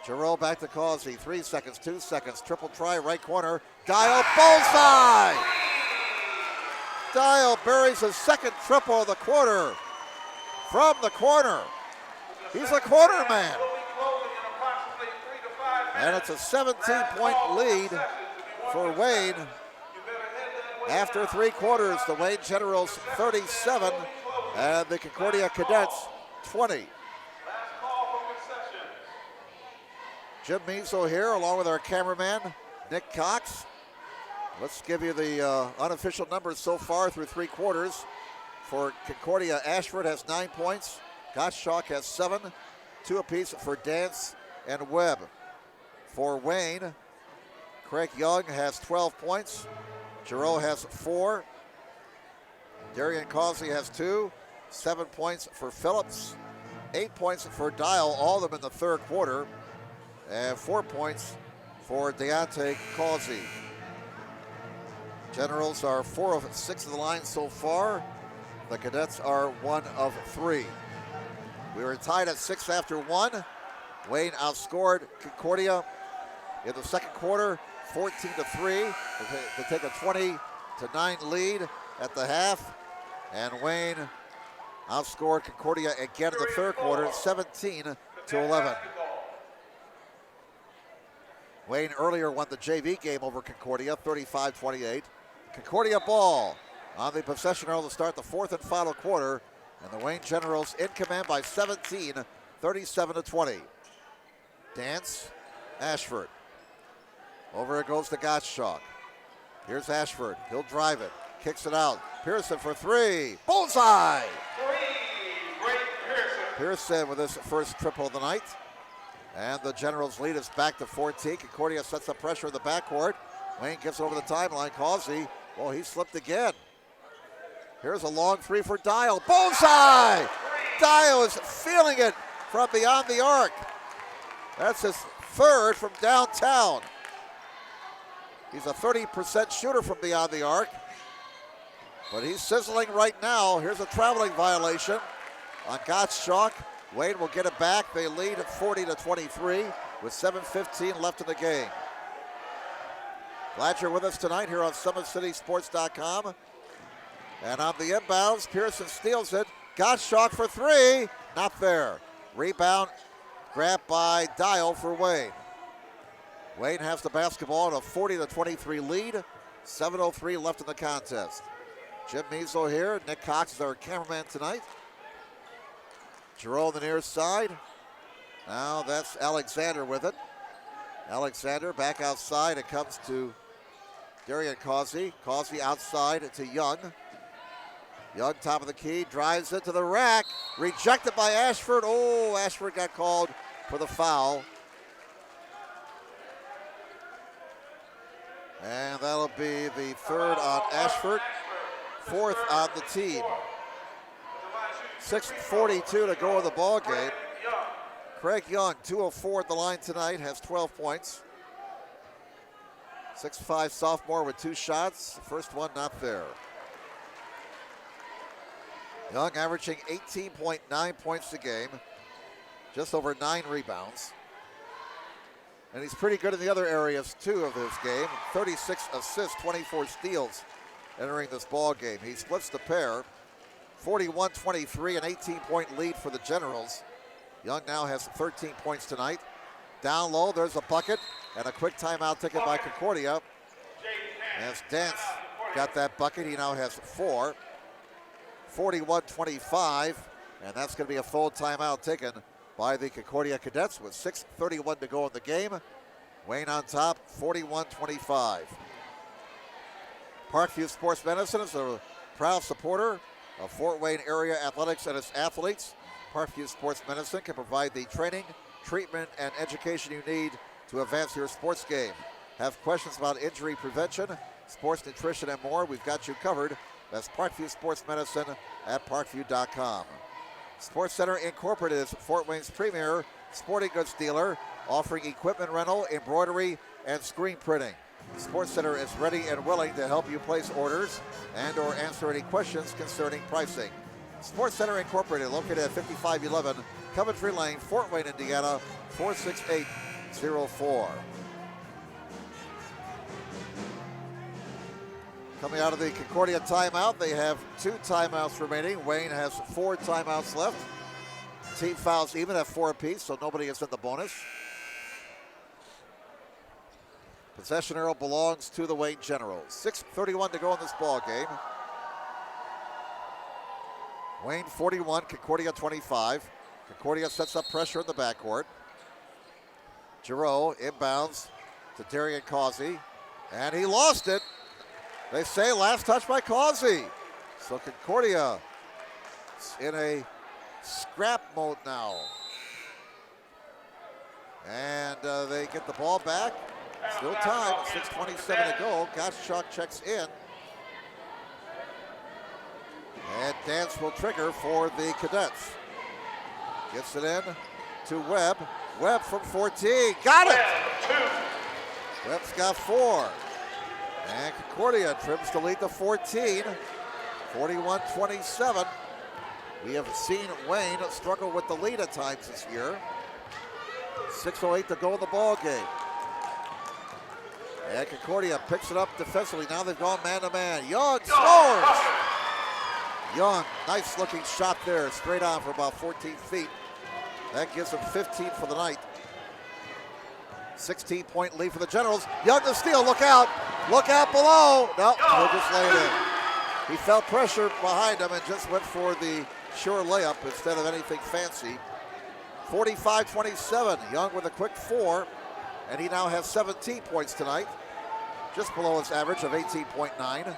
S2: Giroux back to Causey. 3 seconds, 2 seconds. Triple try, right corner. Dial, bullseye! Dial buries his second triple of the quarter from the corner. He's a corner man. And it's a 17-point lead for Wayne. After 3 quarters, the Wayne Generals 37 and the Concordia Cadets 20. Jim Measle here along with our cameraman, Nick Cox. Let's give you the unofficial numbers so far through 3 quarters. For Concordia, Ashford has 9 points. Gottschalk has 7, 2 apiece for Dance and Webb. For Wayne, Craig Young has 12 points. Giroux has 4. Darian Causey has 2. 7 points for Phillips. 8 points for Dial, all of them in the third quarter. And 4 points for Deontay Causey. Generals are 4 of 6 of the line so far. The Cadets are 1 of 3. We were tied at 6 after 1. Wayne outscored Concordia in the second quarter, 14-3, to take a 20-9 lead at the half. And Wayne outscored Concordia again in the third quarter, 17-11. Wayne earlier won the JV game over Concordia, 35-28. Concordia ball on the possession arrow to start the fourth and final quarter. And the Wayne Generals in command by 17, 37-20. Dance, Ashford. Over it goes to Gottschalk. Here's Ashford. He'll drive it. Kicks it out. Pearson for 3. Bullseye! Pearson with his first triple of the night. And the Generals lead is back to 14. Concordia sets up pressure in the backcourt. Wayne gives it over the timeline. Causey, well, he slipped again. Here's a long 3 for Dial. Bullseye! Dial is feeling it from beyond the arc. That's his third from downtown. He's a 30% shooter from beyond the arc. But he's sizzling right now. Here's a traveling violation on Gottschalk. Wayne will get it back. They lead at 40-23 with 7:15 left in the game. Glad you're with us tonight here on SummitCitySports.com. And on the inbounds, Pearson steals it. Gottschalk for three. Not there. Rebound grabbed by Dial for Wayne. Wayne has the basketball in a 40-23 lead. 7:03 left in the contest. Jim Measle here. Nick Cox is our cameraman tonight. Giroux on the near side. Now that's Alexander with it. Alexander back outside. It comes to Darian Causey. Causey outside to Young. Young top of the key. Drives into the rack. Rejected by Ashford. Oh, Ashford got called for the foul. And that'll be the third on Ashford. Fourth on the team. 6:42 to go in the ball game. Craig Young, 2:04 at the line tonight, has 12 points. 6'5" sophomore with 2 shots. First one not there. Young averaging 18.9 points a game, just over 9 rebounds. And he's pretty good in the other areas too of his game. 36 assists, 24 steals entering this ball game. He splits the pair. 41-23, an 18-point lead for the Generals. Young now has 13 points tonight. Down low, there's a bucket and a quick timeout ticket by Concordia. As Dance got that bucket, he now has 4. 41-25, and that's going to be a full timeout taken by the Concordia Cadets with 6:31 to go in the game. Wayne on top, 41-25. Parkview Sports Medicine is a proud supporter of Fort Wayne area athletics and its athletes. Parkview Sports Medicine can provide the training, treatment, and education you need to advance your sports game. Have questions about injury prevention, sports nutrition, and more? We've got you covered. That's Parkview Sports Medicine at parkview.com. Sports Center Incorporated is Fort Wayne's premier sporting goods dealer, offering equipment rental, embroidery, and screen printing. Sports Center is ready and willing to help you place orders and or answer any questions concerning pricing. Sports Center Incorporated, located at 5511 Coventry Lane, Fort Wayne, Indiana, 46804. Coming out of the Concordia timeout, they have 2 timeouts remaining. Wayne has 4 timeouts left. Team fouls even at 4 apiece, so nobody is in the bonus. Possession arrow belongs to the Wayne Generals. 6:31 to go in this ball game. Wayne 41, Concordia 25. Concordia sets up pressure in the backcourt. Giroux inbounds to Darian Causey, and he lost it. They say last touch by Causey. So Concordia is in a scrap mode now. And they get the ball back. Still time, 6:27 to go. Gottschalk checks in. And Dance will trigger for the Cadets. Gets it in to Webb. Webb from 14. Got it! Webb's got 4. And Concordia trims to lead to 14. 41-27. We have seen Wayne struggle with the lead at times this year. 6:08 to go in the ball game. And Concordia picks it up defensively. Now they've gone man-to-man. Young scores! Young, nice looking shot there, straight on for about 14 feet. That gives them 15 for the night. 16-point lead for the Generals. Young to steal, look out below. No, he'll just lay it in. He felt pressure behind him and just went for the sure layup instead of anything fancy. 45-27, Young with a quick 4, and he now has 17 points tonight, just below his average of 18.9.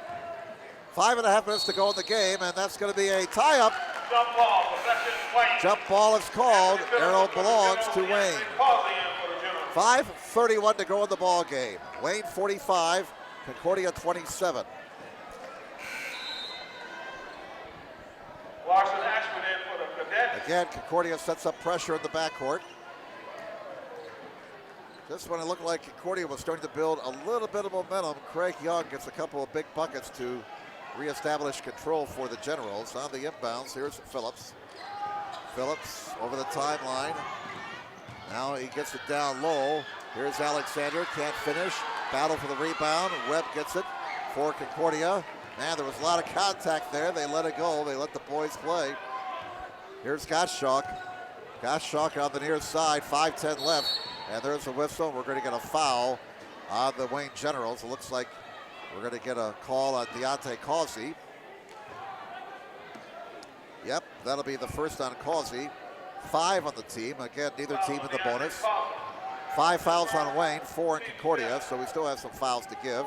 S2: 5.5 minutes to go in the game, and that's going to be a tie-up.
S3: Jump ball, possession, Wayne.
S2: Jump ball is called. Arrow belongs to Wayne. 5:31 to go in the ball game. Wayne 45, Concordia 27.
S3: Larson Ashford in for the Cadets.
S2: Again, Concordia sets up pressure in the backcourt. This one, it looked like Concordia was starting to build a little bit of momentum. Craig Young gets a couple of big buckets to reestablish control for the Generals. On the inbounds, here's Phillips. Phillips over the timeline. Now he gets it down low. Here's Alexander, can't finish. Battle for the rebound. Webb gets it for Concordia. Man, there was a lot of contact there. They let it go. They let the boys play. Here's Gottschalk. Gottschalk on the near side, 5:10 left. And there's a whistle. We're going to get a foul on the Wayne Generals. It looks like we're going to get a call on Deontay Causey. Yep, that'll be the first on Causey. 5 on the team. Again, neither team in the bonus. 5 fouls on Wayne, 4 in Concordia, so we still have some fouls to give.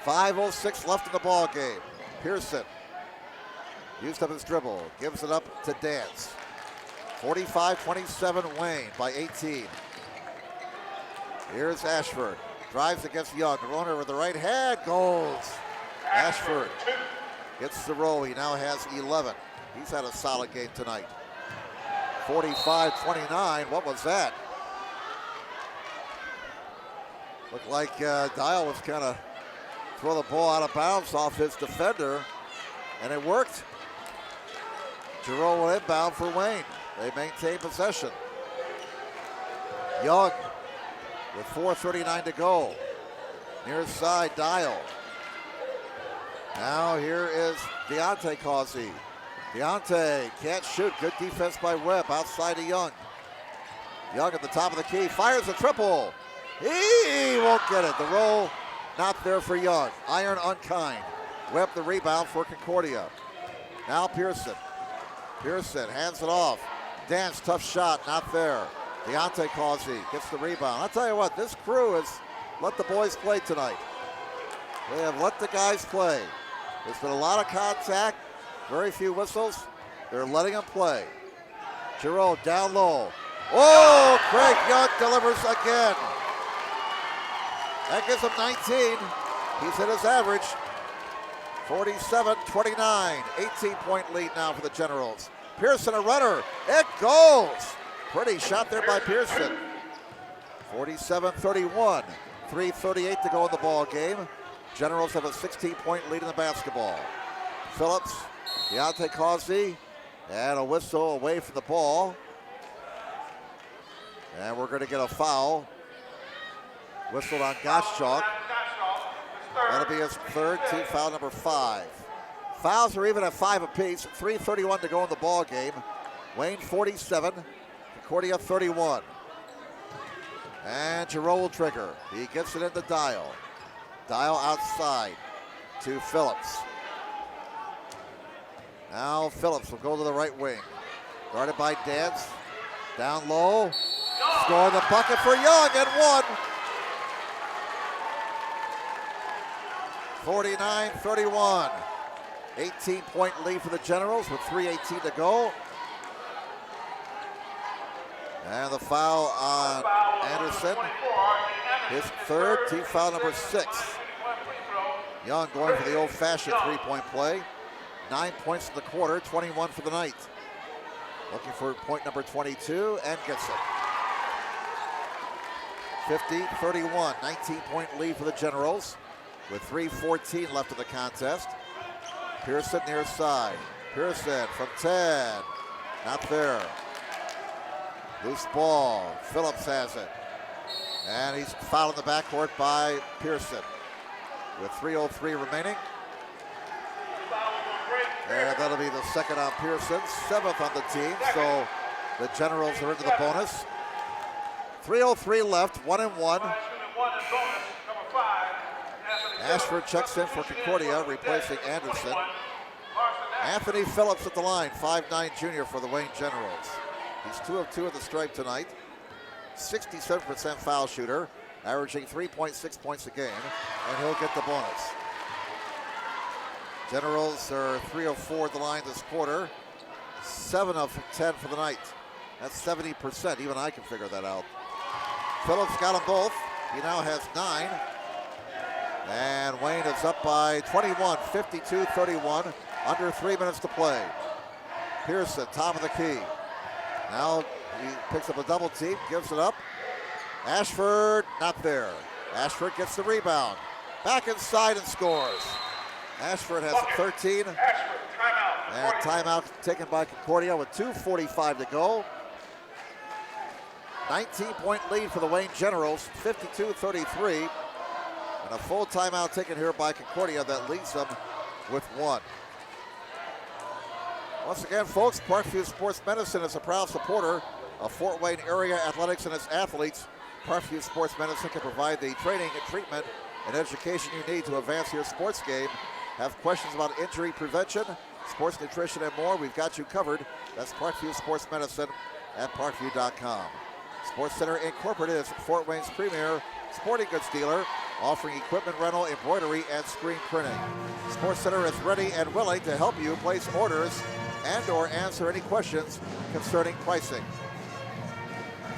S2: 5:06 left in the ball game. Pearson used up his dribble, gives it up to Dance. 45-27 Wayne by 18. Here's Ashford. Drives against Young. Runner with the right hand goes. Ashford gets the roll. He now has 11. He's had a solid game tonight. 45-29. What was that? Looked like Dial was kind of throw the ball out of bounds off his defender, and it worked. Giroux went inbound for Wayne. They maintain possession. Young with 4:39 to go. Near side, Dial. Now here is Deontay Causey. Deontay can't shoot. Good defense by Webb outside of Young. Young at the top of the key, fires a triple. He won't get it. The roll not there for Young. Iron unkind. Webb the rebound for Concordia. Now Pearson. Pearson hands it off. Dance, tough shot, not there. Deontay Causey gets the rebound. I'll tell you what, this crew has let the boys play tonight. They have let the guys play. There's been a lot of contact, very few whistles. They're letting them play. Giroux down low. Oh, Craig Young delivers again. That gives him 19. He's hit his average. 47-29, 18-point lead now for the Generals. Pearson, a runner. It goes. Pretty shot there by Pearson. 47-31, 3:38 to go in the ball game. Generals have a 16-point lead in the basketball. Phillips, Deontay Causey, and a whistle away from the ball. And we're going to get a foul. Whistled on Gottschalk. That'll be his third, team foul number 5. Fouls are even at 5 apiece. 3:31 to go in the ball game. Wayne 47, Concordia 31. And Giroux will trigger. He gets it into Dial. Dial outside to Phillips. Now Phillips will go to the right wing. Guarded by Dance. Down low. Score the bucket for Young and 1. 49-31. 18-point lead for the Generals with 3:18 to go. And the foul on Anderson. His third, team foul number 6. Young going for the old-fashioned three-point play. 9 points in the quarter, 21 for the night. Looking for point number 22 and gets it. 50-31, 19-point lead for the Generals with 3:14 left in the contest. Pearson near side. Pearson from 10. Not there. Loose ball. Phillips has it. And he's fouled in the backcourt by Pearson. With 3:03 remaining. And that'll be the second on Pearson. 7th on the team. So the Generals are into the bonus. 3:03 left. 1-1. Ashford checks in for Concordia, replacing Anderson. Anthony Phillips at the line, 5'9" junior for the Wayne Generals. He's 2 of 2 at the stripe tonight. 67% foul shooter, averaging 3.6 points a game, and he'll get the bonus. Generals are 3 of 4 at the line this quarter. 7 of 10 for the night. That's 70%. Even I can figure that out. Phillips got them both. He now has 9. And Wayne is up by 21, 52-31. Under 3 minutes to play. Pearson, top of the key. Now he picks up a double team, gives it up Ashford, not there. Ashford gets the rebound. Back inside and scores. Ashford has 13.
S3: Ashford, timeout.
S2: And timeout taken by Concordia with 2:45 to go. 19-point lead for the Wayne Generals, 52-33. And a full timeout taken here by Concordia that leads them with 1. Once again, folks, Parkview Sports Medicine is a proud supporter of Fort Wayne area athletics and its athletes. Parkview Sports Medicine can provide the training and treatment and education you need to advance your sports game. Have questions about injury prevention, sports nutrition, and more? We've got you covered. That's Parkview Sports Medicine at parkview.com. Sports Center Incorporated is Fort Wayne's premier sporting goods dealer, offering equipment rental, embroidery, and screen printing. Sports Center is ready and willing to help you place orders and or answer any questions concerning pricing.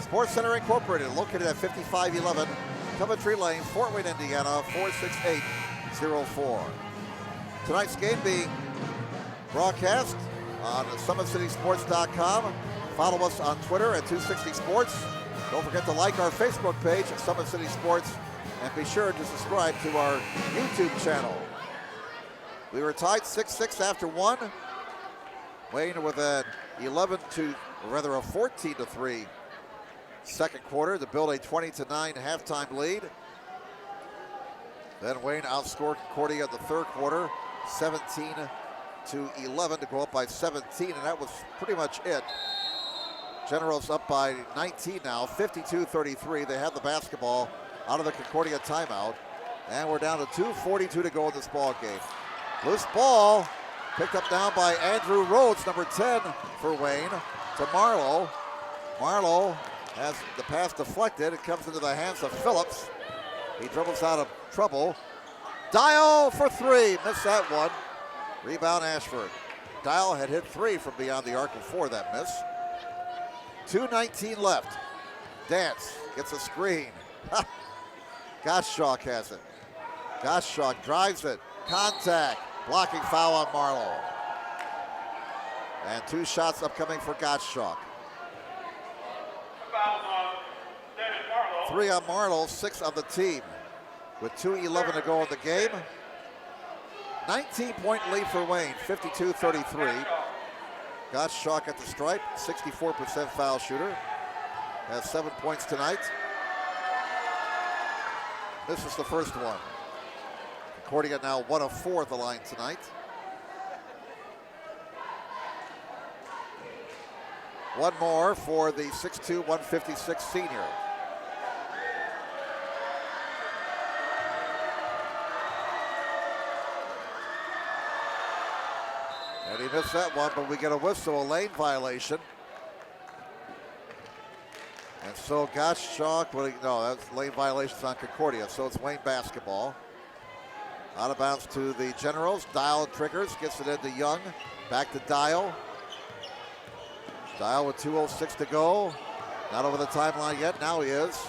S2: Sports Center Incorporated, located at 5511 Coventry Lane, Fort Wayne, Indiana, 46804. Tonight's game being broadcast on SummitCitySports.com. Follow us on Twitter at 260sports. Don't forget to like our Facebook page at Summit City Sports, and be sure to subscribe to our YouTube channel. We were tied 6-6 after 1. Wayne with a 14-3 second quarter to build a 20-9 halftime lead. Then Wayne outscored Concordia in the third quarter, 17-11 to go up by 17, and that was pretty much it. Generals up by 19 now, 52-33. They have the basketball out of the Concordia timeout, and we're down to 2:42 to go in this ball game. Loose ball picked up down by Andrew Rhodes, number 10 for Wayne, to Marlowe. Marlowe has the pass deflected. It comes into the hands of Phillips. He dribbles out of trouble. Dial for 3, missed that one. Rebound Ashford. Dial had hit 3 from beyond the arc before that miss. 2:19 left. Dance gets a screen. Gottschalk has it. Gottschalk drives it. Contact. Blocking foul on Marlowe. And 2 shots upcoming for Gottschalk.
S3: Foul on David Marlowe.
S2: 3 on Marlowe, 6 on the team. With 2:11 to go in the game. 19-point lead for Wayne, 52-33. Gottschalk at the stripe, 64% foul shooter. Has 7 points tonight. This is the first one. Concordia now 1 of 4 at the line tonight. One more for the 6'2", 156 senior. And he missed that one, but we get a whistle, a lane violation. And so Gottschalk, no, that's lane violations on Concordia, so it's Wayne basketball. Out of bounds to the Generals. Dial triggers, gets it into Young. Back to Dial. Dial with 2:06 to go. Not over the timeline yet, now he is.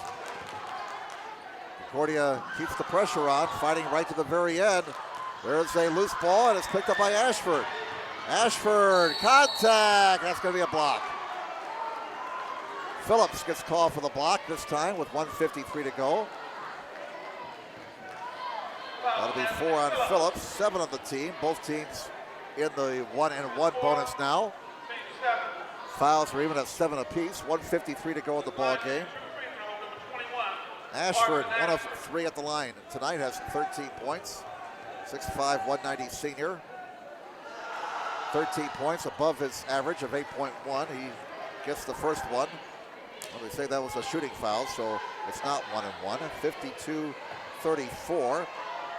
S2: Concordia keeps the pressure on, fighting right to the very end. There's a loose ball, and it's picked up by Ashford. Ashford, contact, that's gonna be a block. Phillips gets called for the block this time with 1:53 to go. That'll be 4 on Phillips, 7 on the team. Both teams in the 1-and-1 bonus now. Fouls are even at 7 apiece. 1:53 to go in the ball game. Ashford, 1 of 3 at the line. Tonight has 13 points. 6'5", 190 senior. 13 points above his average of 8.1. He gets the first one. Well, they say that was a shooting foul, so it's not 1-and-1. 52-34.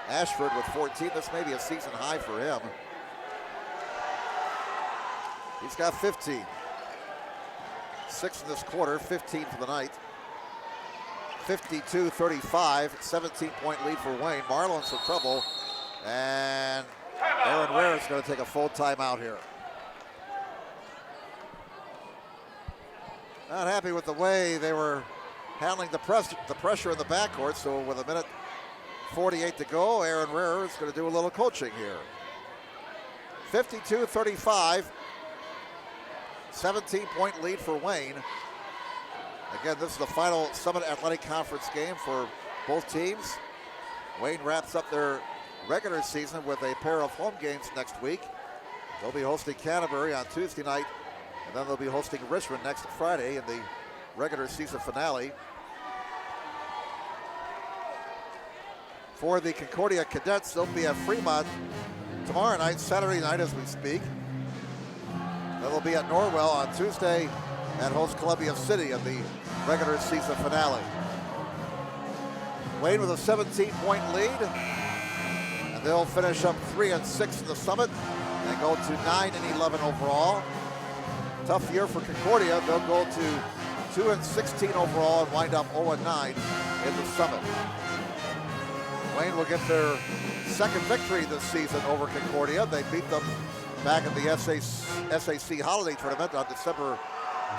S2: Ashford with 14. This may be a season high for him. He's got 15. 6 in this quarter, 15 for the night. 52-35, 17-point lead for Wayne. Marlowe in some trouble, and Aaron Ware is going to take a full timeout here. Not happy with the way they were handling the pressure in the backcourt, so with 1:48 to go, Aaron Ware is going to do a little coaching here. 52-35, 17-point lead for Wayne. Again, this is the final Summit Athletic Conference game for both teams. Wayne wraps up their regular season with a pair of home games next week. They'll be hosting Canterbury on Tuesday night, and then they'll be hosting Richmond next Friday in the regular season finale. For the Concordia Cadets, they'll be at Fremont tomorrow night, Saturday night as we speak. They'll be at Norwell on Tuesday and host Columbia City in the regular season finale. Wayne with a 17-point lead, and they'll finish up 3-6 in the Summit and go to 9-11 overall. Tough year for Concordia. They'll go to 2-16 overall and wind up 0-9 in the Summit. Wayne will get their second victory this season over Concordia. They beat them back in the SAC Holiday Tournament on December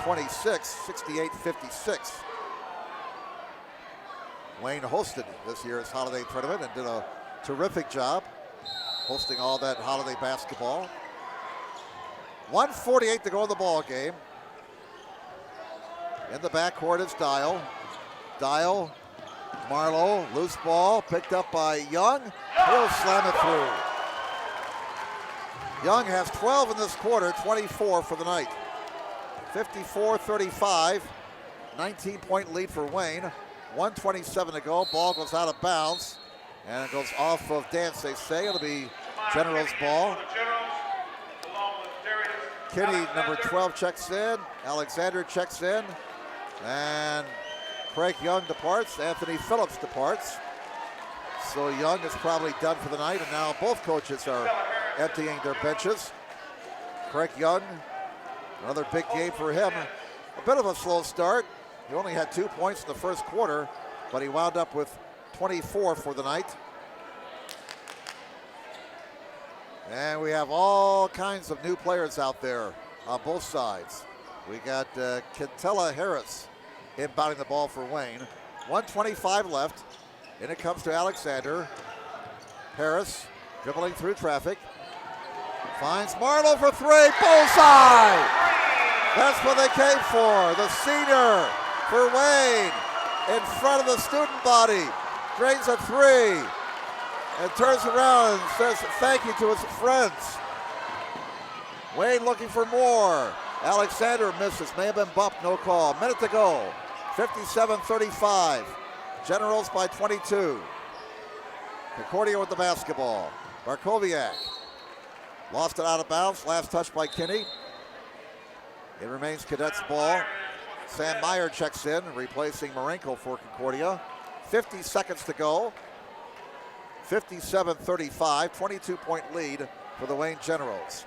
S2: 26, 68-56. Wayne hosted this year's Holiday Tournament and did a terrific job hosting all that holiday basketball. 1:48 to go in the ball game. In the backcourt is Dial. Dial, Marlowe, loose ball, picked up by Young. He'll slam it through. Young has 12 in this quarter, 24 for the night. 54-35, 19-point lead for Wayne. 1:27 to go, ball goes out of bounds, and it goes off of Dance, they say. It'll be General's ball. Kinney, number 12, checks in. Alexander checks in. And Craig Young departs. Anthony Phillips departs. So Young is probably done for the night, and now both coaches are emptying their benches. Craig Young, another big game for him. A bit of a slow start. He only had 2 points in the first quarter, but he wound up with 24 for the night. And we have all kinds of new players out there on both sides. We got Quintella Harris inbounding the ball for Wayne. 1:25 left. In it comes to Alexander. Harris dribbling through traffic. Finds Marlowe for three. Bullseye! That's what they came for. The senior for Wayne in front of the student body. Drains a three. And turns around and says thank you to his friends. Wayne looking for more. Alexander misses, may have been bumped, no call. Minute to go, 57-35. Generals by 22. Concordia with the basketball. Barkowiak lost it out of bounds, last touch by Kinney. It remains Cadets ball. Sam Meyer checks in, replacing Marenko for Concordia. 50 seconds to go. 57-35, 22-point lead for the Wayne Generals.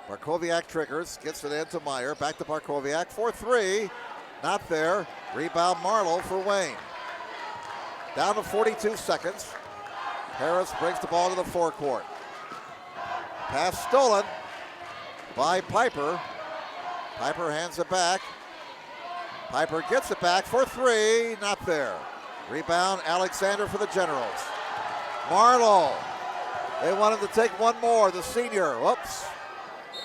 S2: Barkowiak triggers, gets it into Meyer, back to Barkowiak for three. Not there. Rebound Marlowe for Wayne. Down to 42 seconds. Harris brings the ball to the forecourt. Pass stolen by Piper. Piper hands it back. Piper gets it back for three. Not there. Rebound Alexander for the Generals. Marlowe. They wanted to take one more. The senior. Whoops.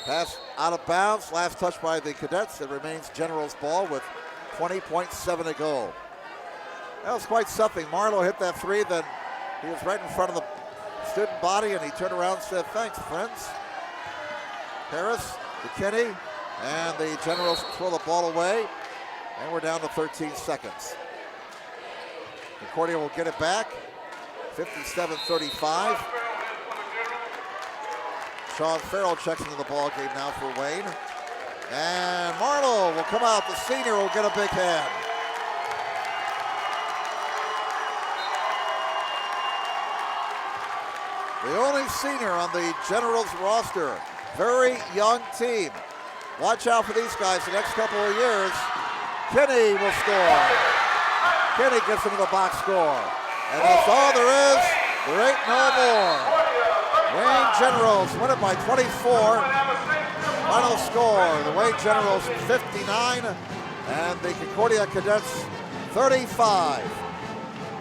S2: Pass out of bounds. Last touch by the Cadets. It remains Generals ball with 20.7 to go. That was quite something. Marlowe hit that three. Then he was right in front of the student body, and he turned around and said, thanks, friends. Harris to Kinney. And the Generals throw the ball away. And we're down to 13 seconds. Concordia will get it back. 57-35. Sean Farrell checks into the ball game now for Wayne. And Marlowe will come out. The senior will get a big hand. The only senior on the Generals roster. Very young team. Watch out for these guys the next couple of years. Kinney will score. Kinney gets into the box score. And that's all there is. There ain't no more. Wayne Generals win it by 24. Final score, the Wayne Generals 59 and the Concordia Cadets 35.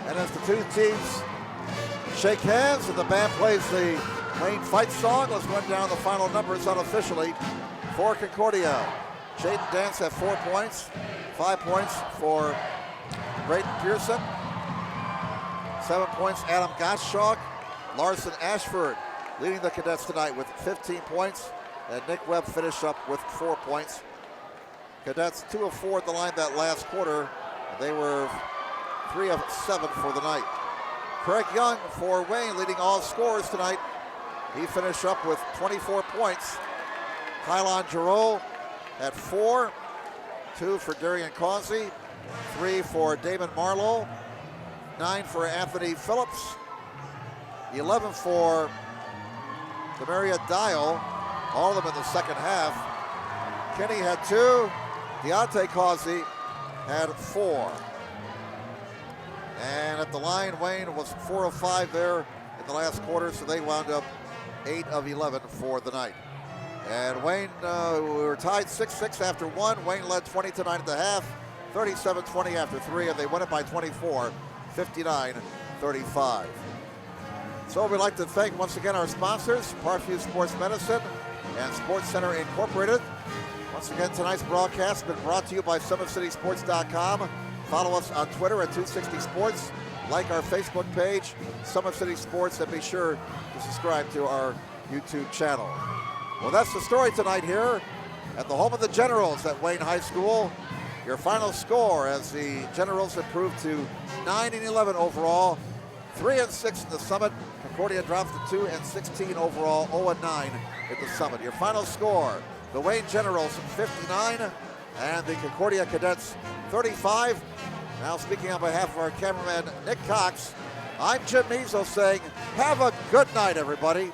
S2: And as the two teams shake hands and the band plays the Wayne fight song, let's run down the final numbers unofficially for Concordia. Jaden Dance had 4 points. 5 points for Braden Pearson. 7 points, Adam Gottschalk. Larson Ashford leading the cadets tonight with 15 points. And Nick Webb finished up with 4 points. Cadets 2 of 4 at the line that last quarter. They were 3 of 7 for the night. Craig Young for Wayne leading all scorers tonight. He finished up with 24 points. Kylon Giroux at 4. 2 for Darian Causey. 3 for Damon Marlowe. 9 for Anthony Phillips. 11 for Demaria Dial. All of them in the second half. Kenny had 2. Deontay Causey had 4. And at the line, Wayne was 4 of 5 there in the last quarter, so they wound up 8 of 11 for the night. And Wayne, we were tied 6-6 after 1. Wayne led 20-9 at the half, 37-20 after 3, and they won it by 24, 59-35. So we'd like to thank once again our sponsors, Parkview Sports Medicine and Sports Center Incorporated. Once again, tonight's broadcast has been brought to you by SummitCitySports.com. Follow us on Twitter at 260 Sports. Like our Facebook page, Summit City Sports, and be sure to subscribe to our YouTube channel. Well, that's the story tonight here at the home of the Generals at Wayne High School. Your final score as the Generals improved to 9-11 overall, 3-6 in the Summit. Concordia drops to 2-16 overall, 0-9 at the Summit. Your final score, the Wayne Generals 59 and the Concordia Cadets 35. Now speaking on behalf of our cameraman Nick Cox, I'm Jim Measles saying have a good night, everybody.